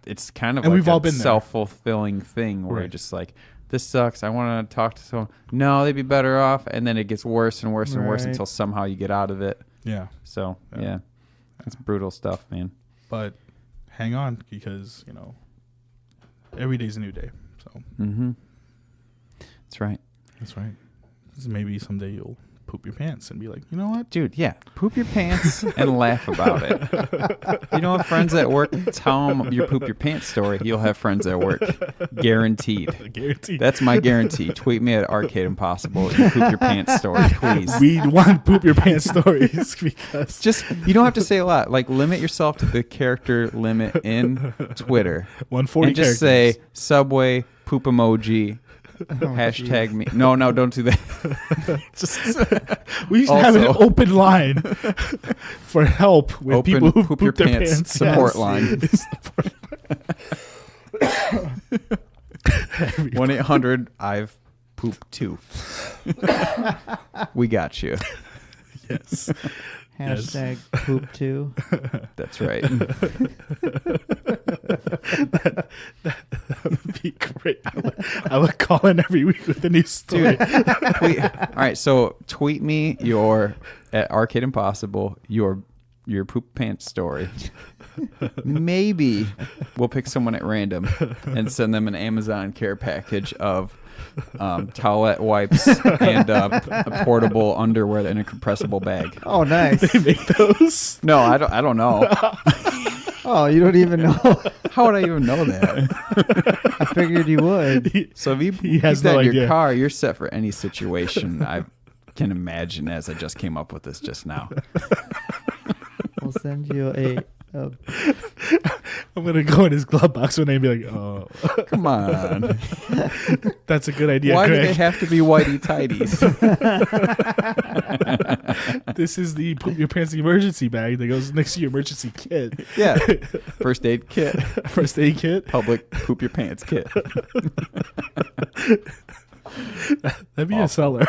it's kind of like we've all a been there. Self-fulfilling thing where you're just like, this sucks. I want to talk to someone. No, they'd be better off. And then it gets worse and worse and worse until somehow you get out of it. Yeah. So, it's brutal stuff, man. But hang on, because, every day's a new day. So. That's right. Maybe someday you'll poop your pants and be like, you know what? Dude, poop your pants and laugh about it. You know what, friends at work, tell them your poop your pants story. You'll have friends at work. Guaranteed. That's my guarantee. Tweet me at Arcade Impossible your poop your pants story, please. We want poop your pants stories because... you don't have to say a lot. Like, limit yourself to the character limit in Twitter. 140 and just characters. say, Subway, poop emoji, hashtag me. No, don't do that. We should have an open line for help with people who poop their pants. Support line. 1-800 I've pooped too. We got you. Yes. Hashtag poop too. That's right. That would be great. I would call in every week with a new story. All right, so tweet me at Arcade Impossible your poop pants story. Maybe we'll pick someone at random and send them an Amazon care package of towelette wipes and a portable underwear in a compressible bag. Oh, nice. They make those? No, I don't know. Oh, you don't even know? How would I even know that? I figured you would. So if you keep that in your car, you're set for any situation I can imagine as I just came up with this just now. We'll send you a I'm going to go in his glove box one day and be like, oh. Come on. That's a good idea, Why Greg. do they have to be whitey tighties? This is the poop your pants emergency bag that goes next to your emergency kit. Yeah. First aid kit. First aid kit. Public poop your pants kit. That'd be a seller.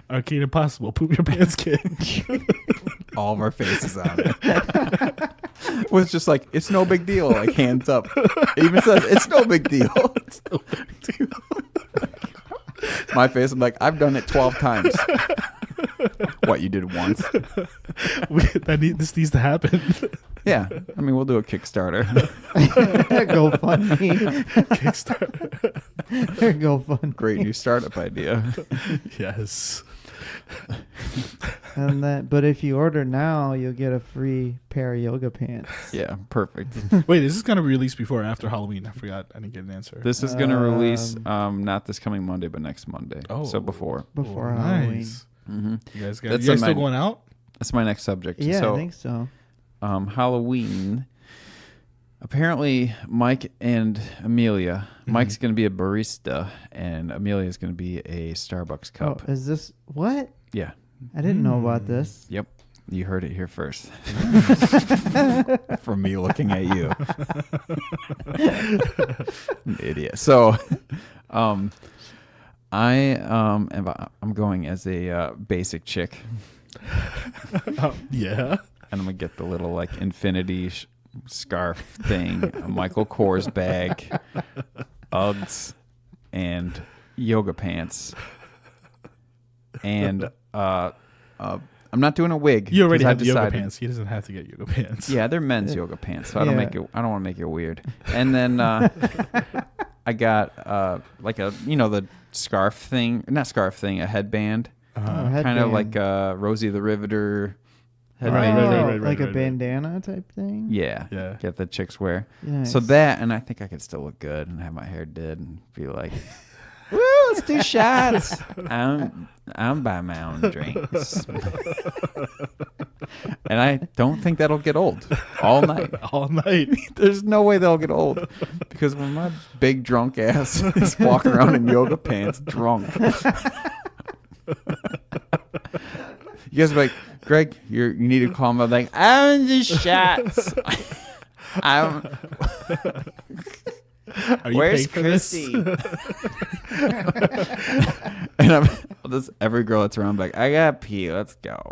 Arcade Impossible poop your pants kit. All of our faces on it. Was just like, it's no big deal. Like hands up. It even says it's no big deal. It's no big deal. My face, I'm like, I've done it 12 times. What, you did once? This needs to happen. Yeah. I mean, we'll do a Kickstarter. GoFundMe. Kickstarter. GoFundMe. Great new startup idea. Yes. And but if you order now, you'll get a free pair of yoga pants. Yeah, perfect. Wait, is this gonna be released before or after Halloween? I forgot. I didn't get an answer. This is going to release not this coming Monday, but next Monday. Oh. So before. Before nice. Halloween. Mm-hmm. You guys, That's you guys still going out? That's my next subject. Yeah, so, I think so. Halloween. Apparently, Mike and Amelia. Mike's going to be a barista, and Amelia's going to be a Starbucks cup. Oh, is this what? Yeah. I didn't know about this. Yep. You heard it here first. From me looking at you. An idiot. So, I'm going as a basic chick. Yeah. And I'm going to get the little like infinity scarf thing, a Michael Kors bag, Uggs, and yoga pants. And I'm not doing a wig. You already 'cause I have the yoga decided- pants. He doesn't have to get yoga pants. Yeah, they're men's yoga pants, so I don't Yeah. want to make it weird. And then I got like a the scarf thing, not scarf thing, a headband, kind of like Rosie the Riveter. Right, like a right. bandana type thing. Yeah, Yeah. get the chicks wear. Nice. So that, and I think I could still look good and have my hair did and be like, woo, let's do shots. I'm buying my own drinks. And I don't think that'll get old all night. All night. There's no way they'll get old. Because when my big drunk ass is walking around in yoga pants drunk. You guys are like, Greg, you need to call him. I'm like, I'm the shots. Are you Where's paying for this? Christy? And every girl that's around, like, I gotta pee. Let's go.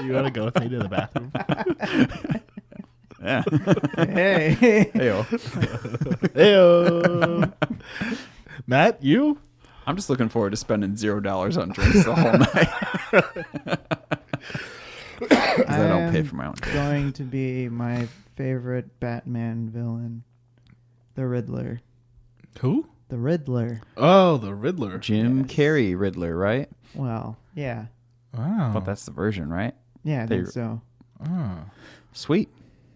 You want to go with me to the bathroom? Yeah. Hey. Hey-o. Heyo. Matt, you? I'm just looking forward to spending $0 on drinks the whole night. Because I don't pay for my own drinks. Going to be my favorite Batman villain, the Riddler. Who? The Riddler. Oh, the Riddler. Jim Carrey Riddler, right? Well, yeah. Wow. But that's the version, right? Yeah, I think so. Oh, Sweet.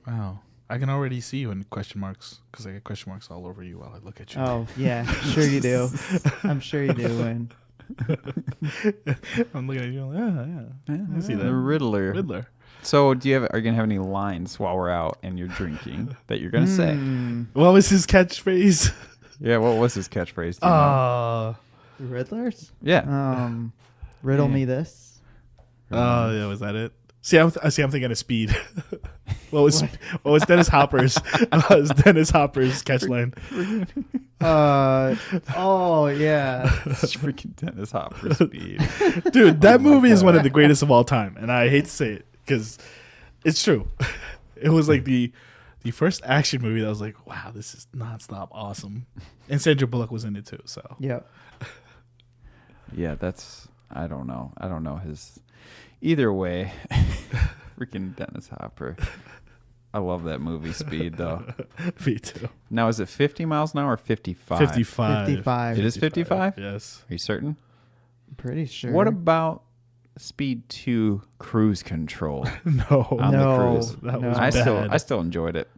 wow. I can already see you in question marks because I get question marks all over you while I look at you. Oh, yeah. Sure you do. I'm sure you do, Win. I'm looking at you like, yeah. I see The that. Riddler. Riddler. So, are you gonna have any lines while we're out and you're drinking that you're gonna say? What was his catchphrase? Yeah, what was his catchphrase? Do you know? The Riddlers? Yeah. Riddle me this. Oh, yeah, was that it? See, I'm thinking of Speed. What was Dennis Hopper's? Was Dennis Hopper's catchline? Oh yeah. It's freaking Dennis Hopper Speed. Dude, that movie is one of the greatest of all time, and I hate to say it because it's true. It was like the first action movie that was like, wow, this is nonstop awesome, and Sandra Bullock was in it too. So Yep. Yeah, I don't know his. Either way, freaking Dennis Hopper. I love that movie, Speed, though. me too. Now, is it 50 miles an hour or 55? 55. 55. It is 55? Yes. Are you certain? I'm pretty sure. What about Speed 2 Cruise Control? No. On the No. cruise. That No. was I bad. still enjoyed it.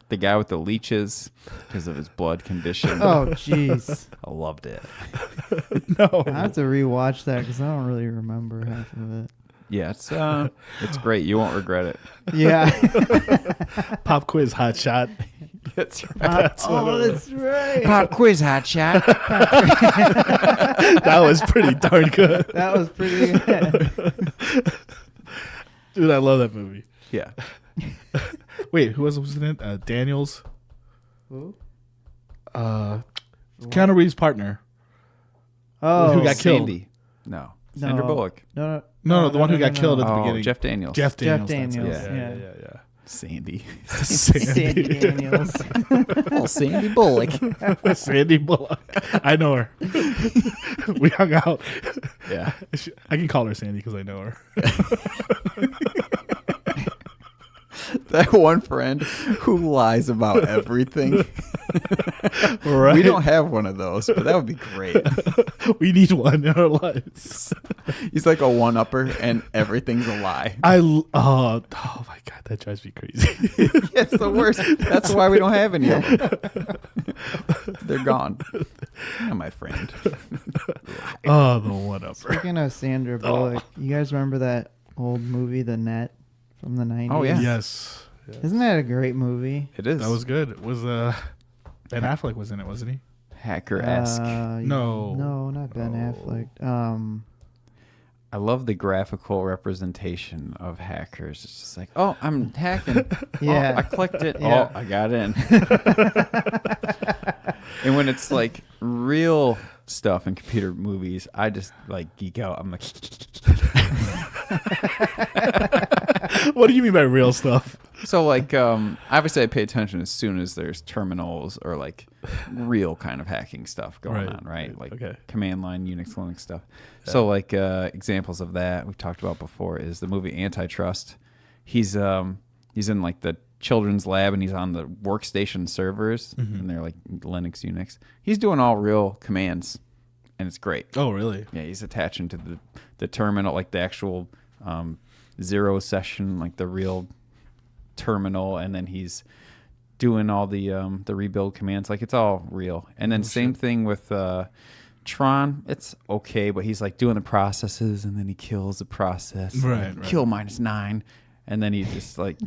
The guy with the leeches because of his blood condition. Oh jeez. I loved it. No. I have to rewatch that because I don't really remember half of it. Yeah, it's great. You won't regret it. Yeah. Pop quiz hot shot. That's right. That's what it was. That's right. Pop quiz hot shot. That was pretty darn good. That was pretty good. Dude, I love that movie. Yeah. Wait, who was in it? Daniels? Who? Keanu Reeves' partner. Oh, Who got killed? Sandy. No. Sandra No. Bullock. No, the one who got killed at the beginning. Jeff Daniels. Jeff Daniels. Jeff that's it. Daniels, Yeah, yeah. yeah. Sandy. Sandy Daniels. Oh, Sandy Bullock. Sandy Bullock. I know her. We hung out. Yeah. I can call her Sandy because I know her. That one friend who lies about everything. Right? We don't have one of those, but that would be great. We need one in our lives. He's like a one-upper, and everything's a lie. Oh my God, that drives me crazy. It's the worst. That's why we don't have any of them. They're gone. Not my friend. Oh, the one upper. Speaking of Sandra Bullock, you guys remember that old movie, The Net, from the 90s? Oh, yeah. Yes. Isn't that a great movie? It is. That was good. It was Ben Affleck was in it, wasn't he? Hacker-esque. No. No, not Ben Affleck. I love the graphical representation of hackers. It's just like, oh, I'm hacking. Yeah. Oh, I clicked it. Yeah. Oh, I got in. And when it's like real stuff in computer movies, I just like geek out. I'm like, What do you mean by real stuff? so like, obviously I pay attention as soon as there's terminals or like real kind of hacking stuff going on, right? Like command line, Unix, Linux stuff. Yeah. So like examples of that we've talked about before is the movie Antitrust. He's in like the children's lab and he's on the workstation servers and they're like Linux, Unix. He's doing all real commands and it's great. Oh, really? Yeah, he's attaching to the terminal, like the actual zero session, like the real terminal, and then he's doing all the rebuild commands. Like it's all real. And then same thing with Tron. It's okay, but he's like doing the processes and then he kills the process. Right. Kill -9. And then he just like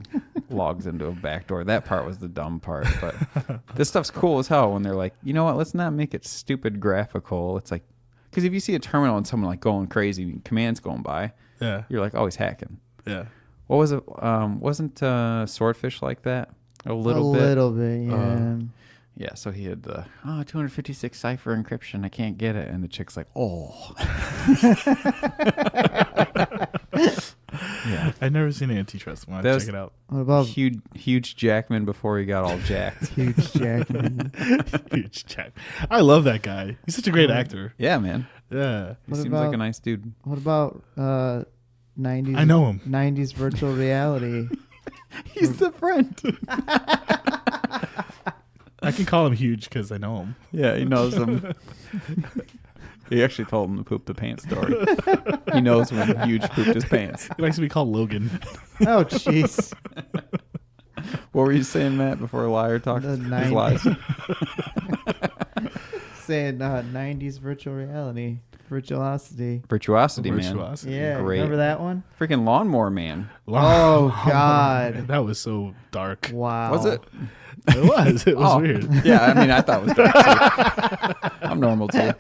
logs into a backdoor. That part was the dumb part. But this stuff's cool as hell when they're like, you know what, let's not make it stupid graphical. It's like, because if you see a terminal and someone like going crazy, commands going by, yeah, you're like, oh, he's hacking. Yeah. What was it? Wasn't Swordfish like that? A little bit, yeah. Yeah, so he had the 256 cipher encryption. I can't get it. And the chick's like, oh. Yeah. I've never seen Antitrust. Want to check it out. What about huge Jackman before he got all jacked? Huge Jackman. Huge Jack. I love that guy. He's such a great actor. Yeah, man. Yeah. He seems like a nice dude. What about 90s? I know him. 90s virtual reality. He's the friend. I can call him Huge because I know him. Yeah, he knows him. He actually told him the poop the pants story. He knows when Huge pooped his pants. He likes to be called Logan. Oh, jeez. What were you saying, Matt, before Liar talked his lies? Saying 90s virtual reality. Virtuosity, man. Yeah, great. Remember that one? Freaking Lawnmower Man. Oh, God. That was so dark. Wow. Was it? It was. It was weird. Yeah, I mean, I thought it was dark, too. I'm normal, too.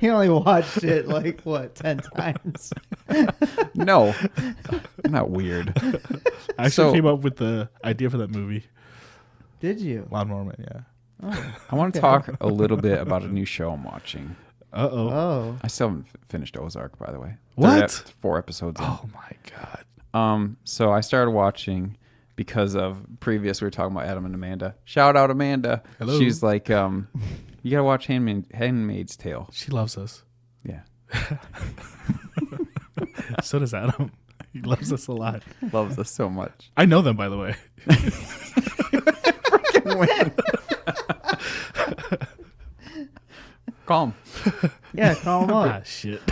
He only watched it, 10 times? No. I'm not weird. I actually came up with the idea for that movie. Did you? Lawnmower Man, yeah. Oh, I want to talk a little bit about a new show I'm watching. Uh-oh. Oh. I still haven't finished Ozark, by the way. What? 4 episodes in. Oh, my God. So I started watching because of previous, we were talking about Adam and Amanda. Shout out Amanda. Hello. She's like, you got to watch Handmaid's Tale. She loves us. Yeah. So does Adam. He loves us a lot. Loves us so much. I know them, by the way. Freaking win. Call him. Yeah, call him up. Ah, shit.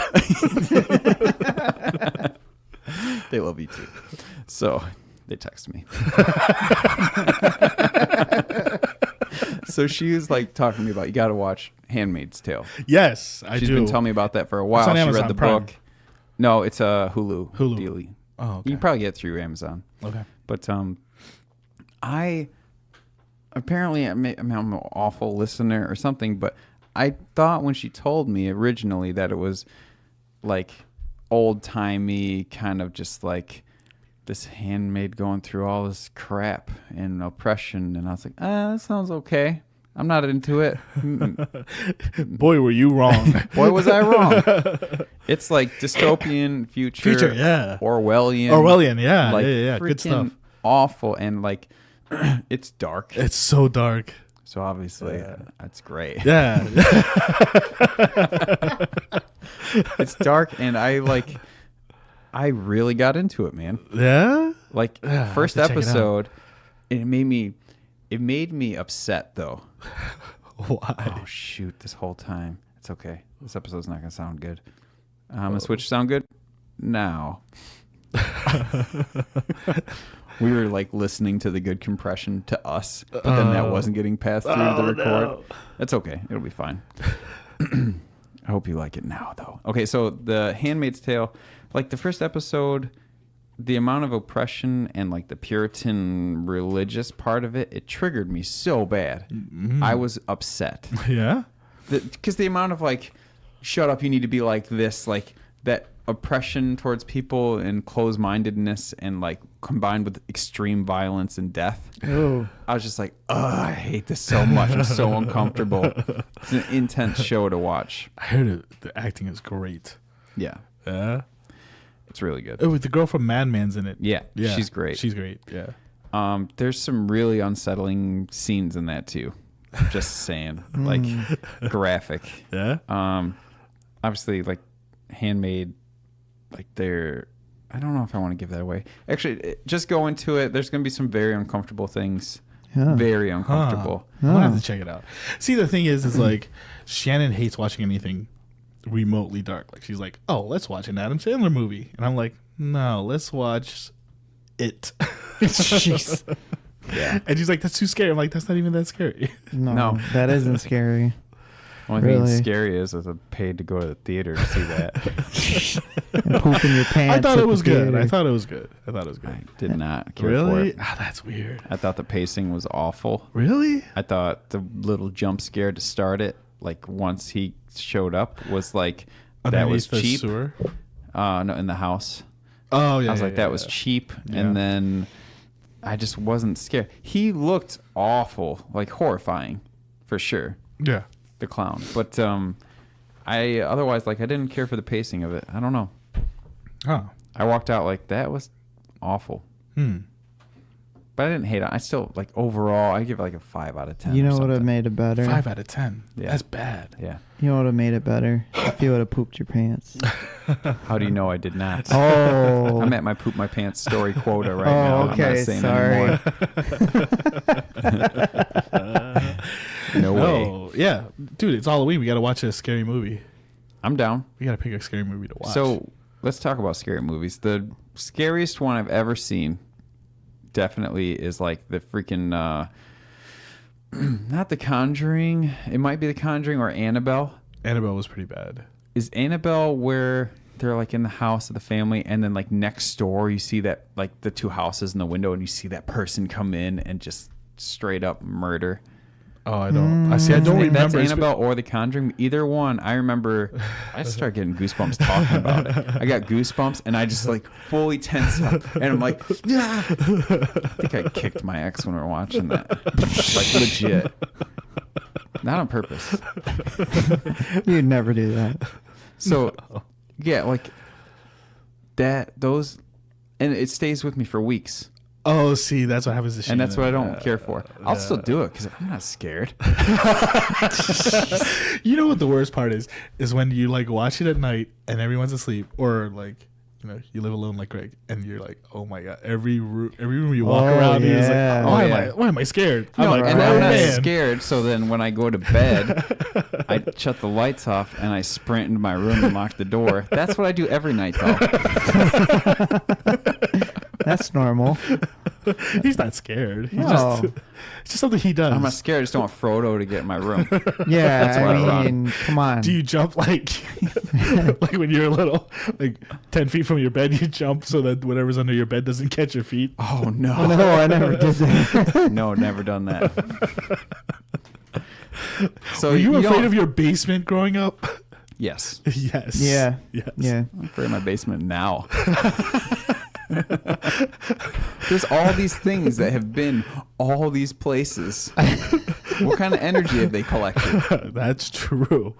They love you too. So they text me. So she was like talking to me about, you got to watch Handmaid's Tale. Yes, I do. She's been telling me about that for a while. It's on she Amazon read the Prime. book. No, it's a Hulu. Hulu. Oh, okay. You can probably get it through Amazon. Okay. But I apparently I'm an awful listener or something, but I thought when she told me originally that it was like old-timey, kind of just like this handmaid going through all this crap and oppression, and I was like, that sounds okay. I'm not into it. Boy, were you wrong. Boy, was I wrong. It's like dystopian future, yeah. Orwellian, yeah. like yeah. Good stuff. Awful, and like it's dark. It's so dark. So obviously, that's great. Yeah. It's dark, and I really got into it, man. Yeah. Like first episode, it made me upset though. Why? Oh shoot! This whole time, it's okay. This episode's not gonna sound good. I'm gonna switch to sound good now. We were like listening to the good compression to us, but then that wasn't getting passed through the record. No. That's okay. It'll be fine. I hope you like it now, though. Okay, so The Handmaid's Tale, like the first episode, the amount of oppression and like the Puritan religious part of it, it triggered me so bad. Mm-hmm. I was upset. Yeah? Because the amount of like, shut up, you need to be like this, like that oppression towards people and closed-mindedness and like combined with extreme violence and death. Ooh. I was just like, I hate this so much. I'm so uncomfortable. It's an intense show to watch. I heard it. The acting is great. Yeah. Yeah. It's really good. Oh, with the girl from Mad Men's in it. Yeah. She's great. She's great. Yeah. There's some really unsettling scenes in that too. Just saying. Like graphic. Yeah. Obviously like Handmaid, like I don't know if I want to give that away. Actually, just go into it. There's going to be some very uncomfortable things. Yeah. Very uncomfortable. I'm going to have to check it out. See, the thing is like Shannon hates watching anything remotely dark. Like she's like, oh, let's watch an Adam Sandler movie. And I'm like, no, let's watch It. Jeez. Yeah. And she's like, that's too scary. I'm like, that's not even that scary. No. That isn't scary. Only thing scary is I paid to go to the theater to see that. And poop in your pants. I thought it was good. I thought it was good. I did not care really? for it. Ah, that's weird. I thought the pacing was awful. Really? I thought the little jump scare to start it, like once he showed up, was like that was cheap. Sewer? No, in the house. Oh yeah. I was like, that was cheap, and then I just wasn't scared. He looked awful, like horrifying, for sure. Yeah. The clown, but I otherwise like I didn't care for the pacing of it. I don't know. Huh. I walked out like that was awful. But I didn't hate it. I still like overall. I give it like a 5 out of 10. You know what would have made it better? 5 out of 10. Yeah. That's bad. Yeah. You know what would have made it better? If you would have pooped your pants. How do you know I did not? Oh. I'm at my poop my pants story quota right now. Okay, I'm not saying sorry. No way. Yeah, dude, it's Halloween. We got to watch a scary movie. I'm down. We got to pick a scary movie to watch. So let's talk about scary movies. The scariest one I've ever seen definitely is like the freaking not The Conjuring. It might be The Conjuring or Annabelle. Annabelle was pretty bad. Is Annabelle where they're like in the house of the family and then like next door you see that like the two houses in the window and you see that person come in and just straight up murder? Oh, I don't. I don't remember. That's Annabelle or The Conjuring. Either one. I remember. I started getting goosebumps talking about it. I got goosebumps, and I just like fully tense up, and I'm like, yeah. I think I kicked my ex when we were watching that. Like legit, not on purpose. You'd never do that. So, yeah, like that. Those, and it stays with me for weeks. Oh, see, that's what happens to Sheena. And that's what I don't care for. I'll still do it because I'm not scared. You know what the worst part is? Is when you like watch it at night and everyone's asleep, or like, you know, you live alone like Greg, and you're like, oh my god, every room you walk around, you're just like, why am I scared? No, I'm like, and I'm not scared. So then when I go to bed, I shut the lights off and I sprint into my room and lock the door. That's what I do every night, though. That's normal. He's not scared. No. It's just something he does. I'm not scared. I just don't want Frodo to get in my room. Yeah, That's why I mean, come on. Do you jump like like when you're little, like 10 feet from your bed, you jump so that whatever's under your bed doesn't catch your feet? Oh, no. No, I never did that. No, never done that. So were you afraid of your basement growing up? Yes. Yes. Yeah. Yes. Yeah. I'm afraid of my basement now. There's all these things that have been all these places. What kind of energy have they collected? That's true.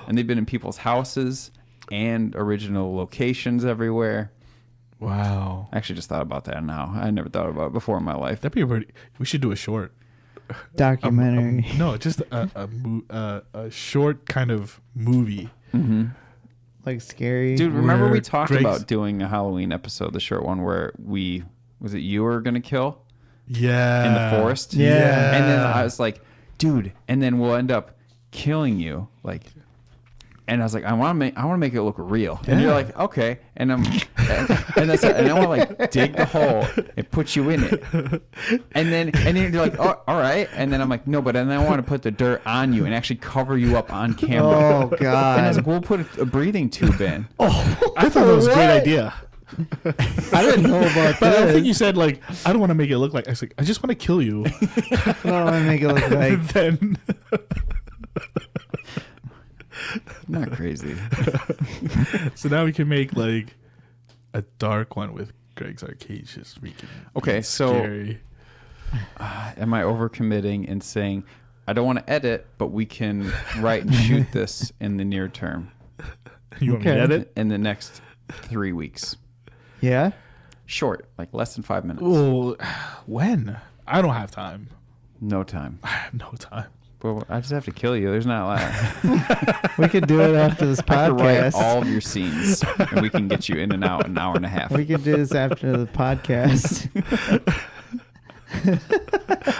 And they've been in people's houses and original locations everywhere. Wow. I actually just thought about that now. I never thought about it before in my life. That'd be pretty. We should do a short Documentary. No, just a short kind of movie. Mm-hmm. Like scary. Dude, remember Where we talked Greg's- about doing a Halloween episode, the short one where was it you were going to kill Yeah. in the forest? Yeah. And then I was like, dude, and then we'll end up killing you. Like, and I was like, I want to make it look real. And you're like, okay. And I want to like dig the hole and put you in it. And then you're like, oh, all right. And then I'm like, no, but then I want to put the dirt on you and actually cover you up on camera. Oh God. And I was like, we'll put a breathing tube in. Oh, I thought that was a great What? idea. I didn't know about But I this. think you said like, I don't want to make it look like. I was like, I just want to kill you. I don't want to make it look like. And then Not crazy. so now we can make like a dark one with Greg's Arcade just freaking. Okay, being so- scary. Am I overcommitting and saying I don't want to edit, but we can write and shoot this in the near term You want me to Okay. edit? in the next 3 weeks? Yeah. Short, like less than 5 minutes. Well, when? I don't have time. No time. I have no time. Well, I just have to kill you. There's not a lot. We could do it after this I could write podcast. all of your scenes, and we can get you in and out in an hour and a half. We could do this after the podcast.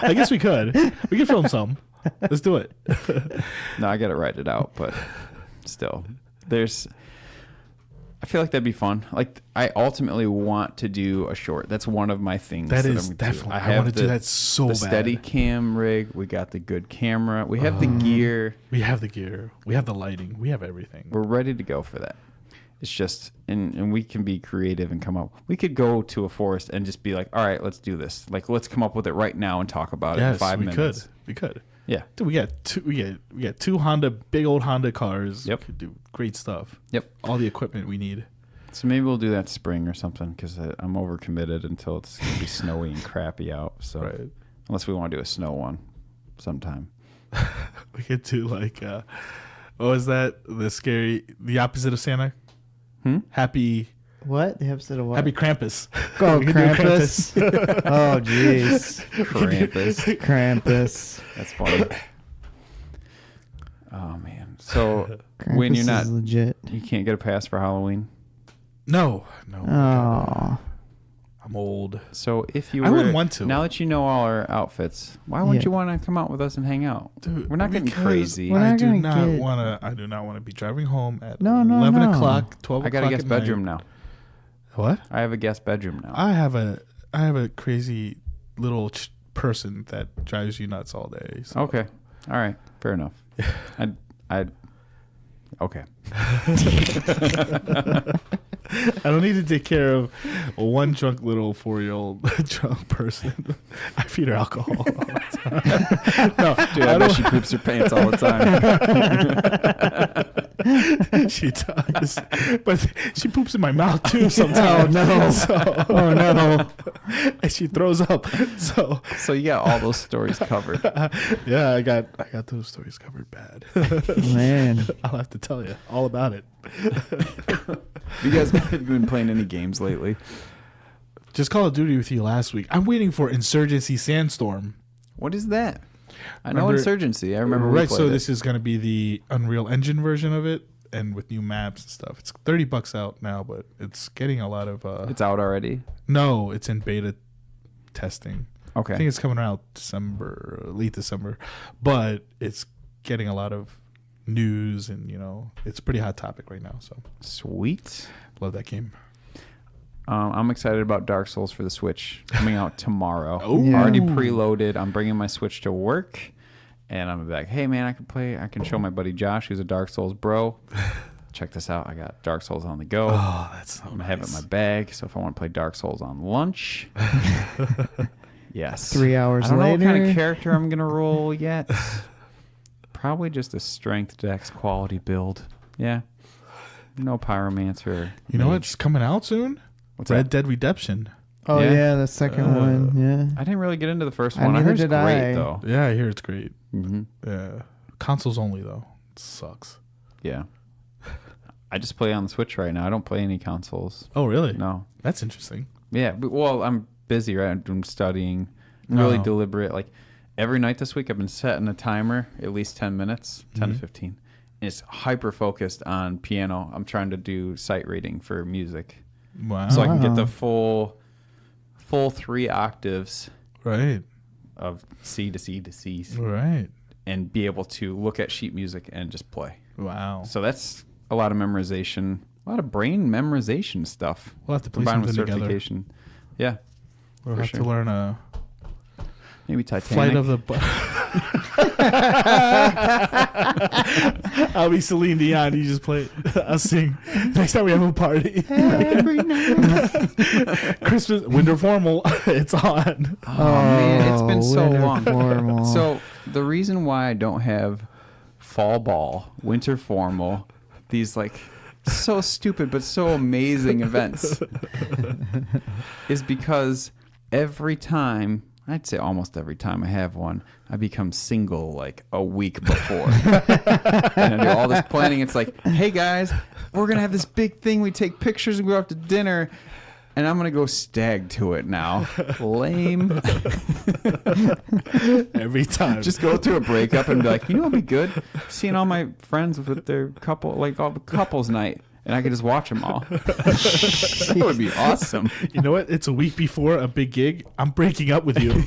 I guess we could. We could film some. Let's do it. No, I got to write it out, but still, I feel like that'd be fun. Like, I ultimately want to do a short. That's one of my things. That I'm is gonna do. definitely. I have want to do that so the bad. steady cam rig. We got the good camera. We have the gear. We have the gear. We have the lighting. We have everything. We're ready to go for that. It's just, and we can be creative and come up. We could go to a forest and just be like, all right, let's do this. Like, let's come up with it right now and talk about it in 5 minutes. We could. Yeah. Dude, we got two Honda, big old Honda cars. Yep. We could do great stuff. Yep. All the equipment we need. So maybe we'll do that spring or something because I'm overcommitted until it's going to be snowy and crappy out. So Right. unless we want to do a snow one sometime. We could do like, what was that? The opposite of Santa? Happy What? The episode of what? Happy Krampus. Oh, We could do Krampus. Oh, jeez. Krampus. Krampus. That's funny. Oh, man. So Krampus when you're not, is legit. you can't get a pass for Halloween. No. Oh. I'm old. So if you I were, wouldn't want to. Now that you know all our outfits, why wouldn't Yeah. you want to come out with us and hang out? Dude, We're not getting because crazy. We're I not do gonna not get- want to. I do not want to be driving home at No, no, 11 no. o'clock, 12 I got a o'clock guest at night. bedroom now. What? I have a guest bedroom now. I have a crazy little person that drives you nuts all day. So. Okay. All right. Fair enough. Okay. I don't need to take care of one drunk little 4-year-old drunk person. I feed her alcohol all the time. No, Dude, I bet she poops her pants all the time. she does. But she poops in my mouth too sometimes. Oh, no. So, Oh, no. and she throws up. So So you got all those stories covered. yeah, I got those stories covered bad. Man. I'll have to tell you all about it. You guys have been playing any games lately? Just Call of Duty with you last week. I'm waiting for Insurgency Sandstorm. What is that? I know Remember- Insurgency. I remember we Right, so played it. this is going to be the Unreal Engine version of it, and with new maps and stuff. It's $30 out now, but it's getting a lot of. It's out already. No, it's in beta testing. Okay. I think it's coming out late December, but it's getting a lot of news, and it's a pretty hot topic right now. So Sweet. love that game. I'm excited about Dark Souls for the Switch coming out tomorrow. Oh. Yeah. Already preloaded. I'm bringing my Switch to work, and I'm like, hey man, I can show my buddy Josh, who's a Dark Souls bro. Check this out. I got Dark Souls on the go. Oh, that's so I'm gonna nice. have it in my bag, so if I want to play Dark Souls on lunch, yes. 3 hours I don't know what kind later. of character I'm gonna roll yet. Probably just a strength dex quality build. Yeah. No pyromancer. You know what's coming out soon? What's Red that? Dead Redemption. Oh yeah, the second one. Yeah. I didn't really get into the first one. I neither heard it's did great I. though. Yeah, I hear it's great. Mm-hmm. Yeah, consoles only though. It sucks. Yeah. I just play on the Switch right now. I don't play any consoles. Oh really? No. That's interesting. Yeah. But, well, I'm busy, right? I'm studying. I'm really deliberate. Like every night this week, I've been setting a timer, at least 10 minutes, 10 to 15. And it's hyper focused on piano. I'm trying to do sight reading for music. Wow. So I can get the full 3 octaves Right. of C to C to C Right. and be able to look at sheet music and just play. Wow. So that's a lot of memorization, a lot of brain memorization stuff. We'll have to play combined with something together. certification. Yeah. We'll for have sure. to learn a Maybe Titanic. Flight of the. I'll be Celine Dion. You just play. I'll sing. Next time we have a party. Every night. Christmas winter formal. It's on. Oh, man, it's been so winter long. formal. So the reason why I don't have fall ball, winter formal, these like so stupid but so amazing events is because every time, I'd say almost every time I have one, I become single like a week before. And I do all this planning. It's like, hey guys, we're going to have this big thing. We take pictures and go out to dinner. And I'm going to go stag to it now. Lame. Every time. Just go through a breakup and be like, you know what would be good? Seeing all my friends with their couple, like all the couples night. And I could just watch them all. That would be awesome. You know what? It's a week before a big gig. I'm breaking up with you.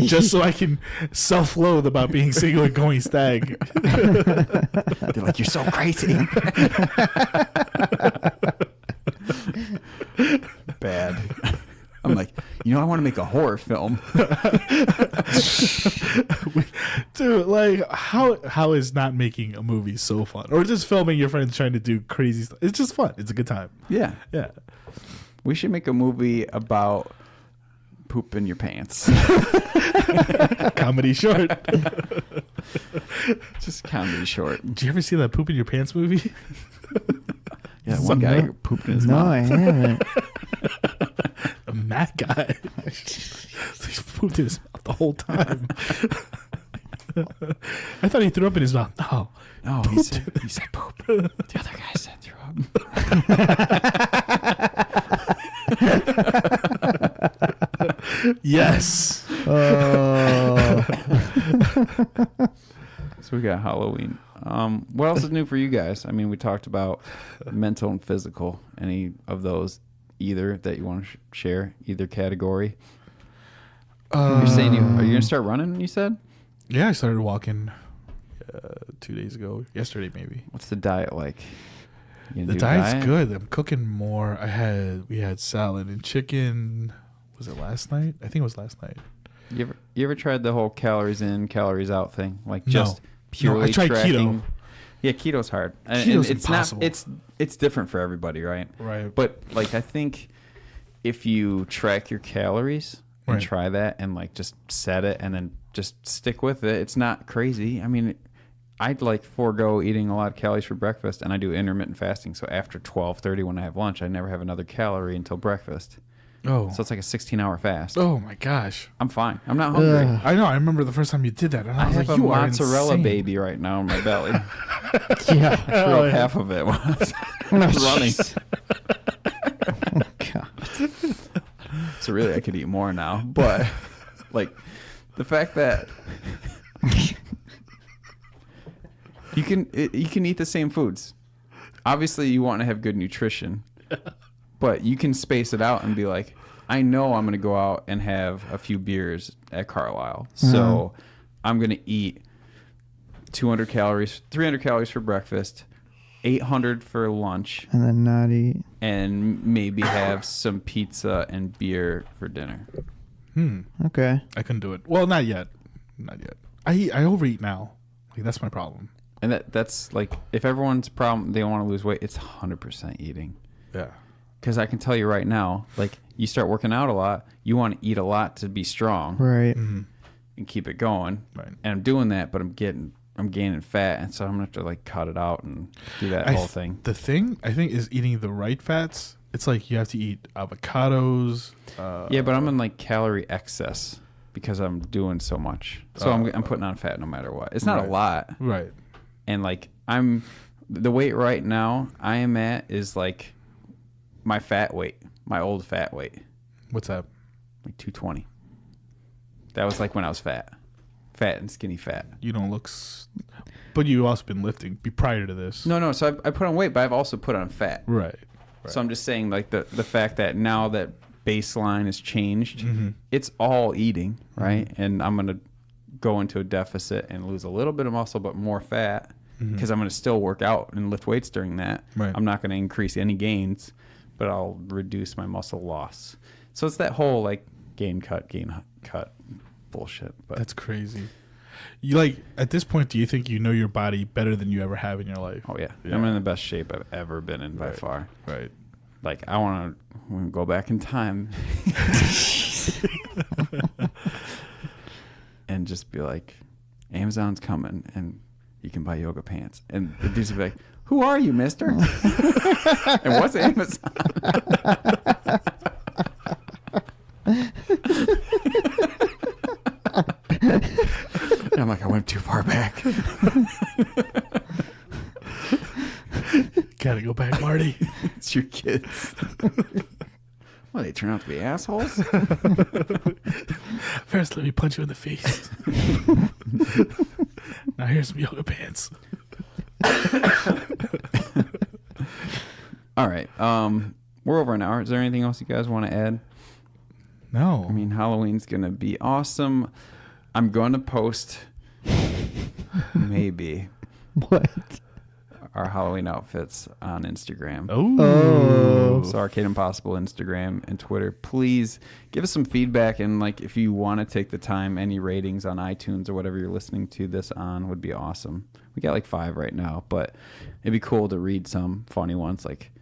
Just so I can self-loathe about being single and going stag. They're like, you're so crazy. Bad. I'm like, you know, I want to make a horror film. Dude, like, how is not making a movie so fun? Or just filming your friends trying to do crazy stuff. It's just fun. It's a good time. Yeah. Yeah. We should make a movie about poop in your pants. Comedy short. Just comedy short. Did you ever see that Poop in Your Pants movie? Yeah, one guy pooped in his mouth. I haven't. That guy. He pooped in his mouth the whole time. I thought he threw up in his mouth. No. No, he said poop. The other guy said threw up. Yes. Oh. So we got Halloween. What else is new for you guys? I mean, we talked about mental and physical. Any of those, either that you want to share, either category? You're saying are you gonna start running? You said. Yeah, I started walking 2 days ago. Yesterday, maybe. What's the diet like? The diet's good. I'm cooking more. We had salad and chicken. Was it last night? I think it was last night. You ever tried the whole calories in, calories out thing? Like just purely I tried tracking? keto. Yeah, keto's hard. Keto's it's impossible. not. It's different for everybody, right? Right. But like, I think if you track your calories and try that and like just set it and then just stick with it, it's not crazy. I mean, I'd like forego eating a lot of calories for breakfast, and I do intermittent fasting. So after 12:30 when I have lunch, I never have another calorie until breakfast. Oh. So it's like a 16-hour fast. Oh my gosh. I'm fine. I'm not hungry. I know. I remember the first time you did that. And I was have like, a you are mozzarella insane. baby right now in my belly. Yeah. Threw up half of it was running. Oh, God. So really, I could eat more now. But like the fact that you can eat the same foods. Obviously, you want to have good nutrition, but you can space it out and be like, I know I'm going to go out and have a few beers at Carlisle, so I'm going to eat 200 calories, 300 calories for breakfast, 800 for lunch, And then not eat. and maybe have some pizza and beer for dinner. Okay. I couldn't do it. Well, not yet. Not yet. I overeat now. Like, that's my problem. And that's like, if everyone's problem, they want to lose weight, it's 100% eating. Yeah. Because I can tell you right now, like, you start working out a lot, you want to eat a lot to be strong Right. and keep it going. Right. And I'm doing that, but I'm gaining fat, and so I'm gonna have to like cut it out and do that whole thing. The thing I think is eating the right fats it's like you have to eat avocados. Yeah, but I'm in like calorie excess because I'm doing so much. So I'm putting on fat no matter what. It's not a lot. Right. And like the weight right now I am at is like my fat weight, my old fat weight. What's that? Like 220. That was like when I was fat and skinny fat. You don't look, but you also been lifting prior to this. No. So I put on weight, but I've also put on fat. Right. So I'm just saying like the fact that now that baseline has changed, it's all eating, right? And I'm going to go into a deficit and lose a little bit of muscle, but more fat because I'm going to still work out and lift weights during that. Right. I'm not going to increase any gains, but I'll reduce my muscle loss. So it's that whole like gain cut bullshit. But that's crazy. You like at this point, do you think you know your body better than you ever have in your life? Oh yeah. I'm in the best shape I've ever been in by far. Right. Like I want to go back in time and just be like, Amazon's coming and you can buy yoga pants. And the dudes would be like, who are you, mister? And what's Amazon? And I'm like, I went too far back. Gotta go back, Marty. It's your kids. Well, they turn out to be assholes. First, let me punch you in the face. Now here's some yoga pants. All right. We're over an hour. Is there anything else you guys want to add? No. I mean, Halloween's going to be awesome. I'm going to post maybe What? our Halloween outfits on Instagram. Oh. So Arcade Impossible Instagram and Twitter. Please give us some feedback, and like if you want to take the time, any ratings on iTunes or whatever you're listening to this on would be awesome. We got like 5 right now, but it'd be cool to read some funny ones like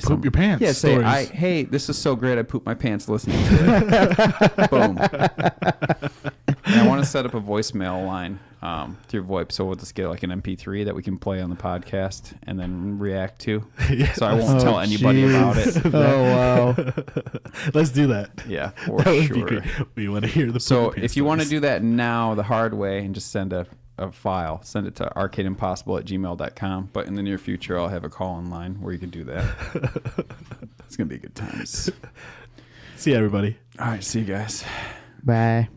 Poop your pants. Yeah, say, stories. hey, this is so great. I pooped my pants listening to it. Boom. And I want to set up a voicemail line through VoIP, so we'll just get like an MP3 that we can play on the podcast and then react to. Yeah. So I won't tell anybody about it. Oh, wow. Let's do that. Yeah, for That would sure. be great. We want to hear the So poop your if pants you want to stories. do that now the hard way and just send a file, send it to arcadeimpossible@gmail.com. But in the near future, I'll have a call-in line where you can do that. It's going to be good times. See you, everybody. All right, see you guys. Bye.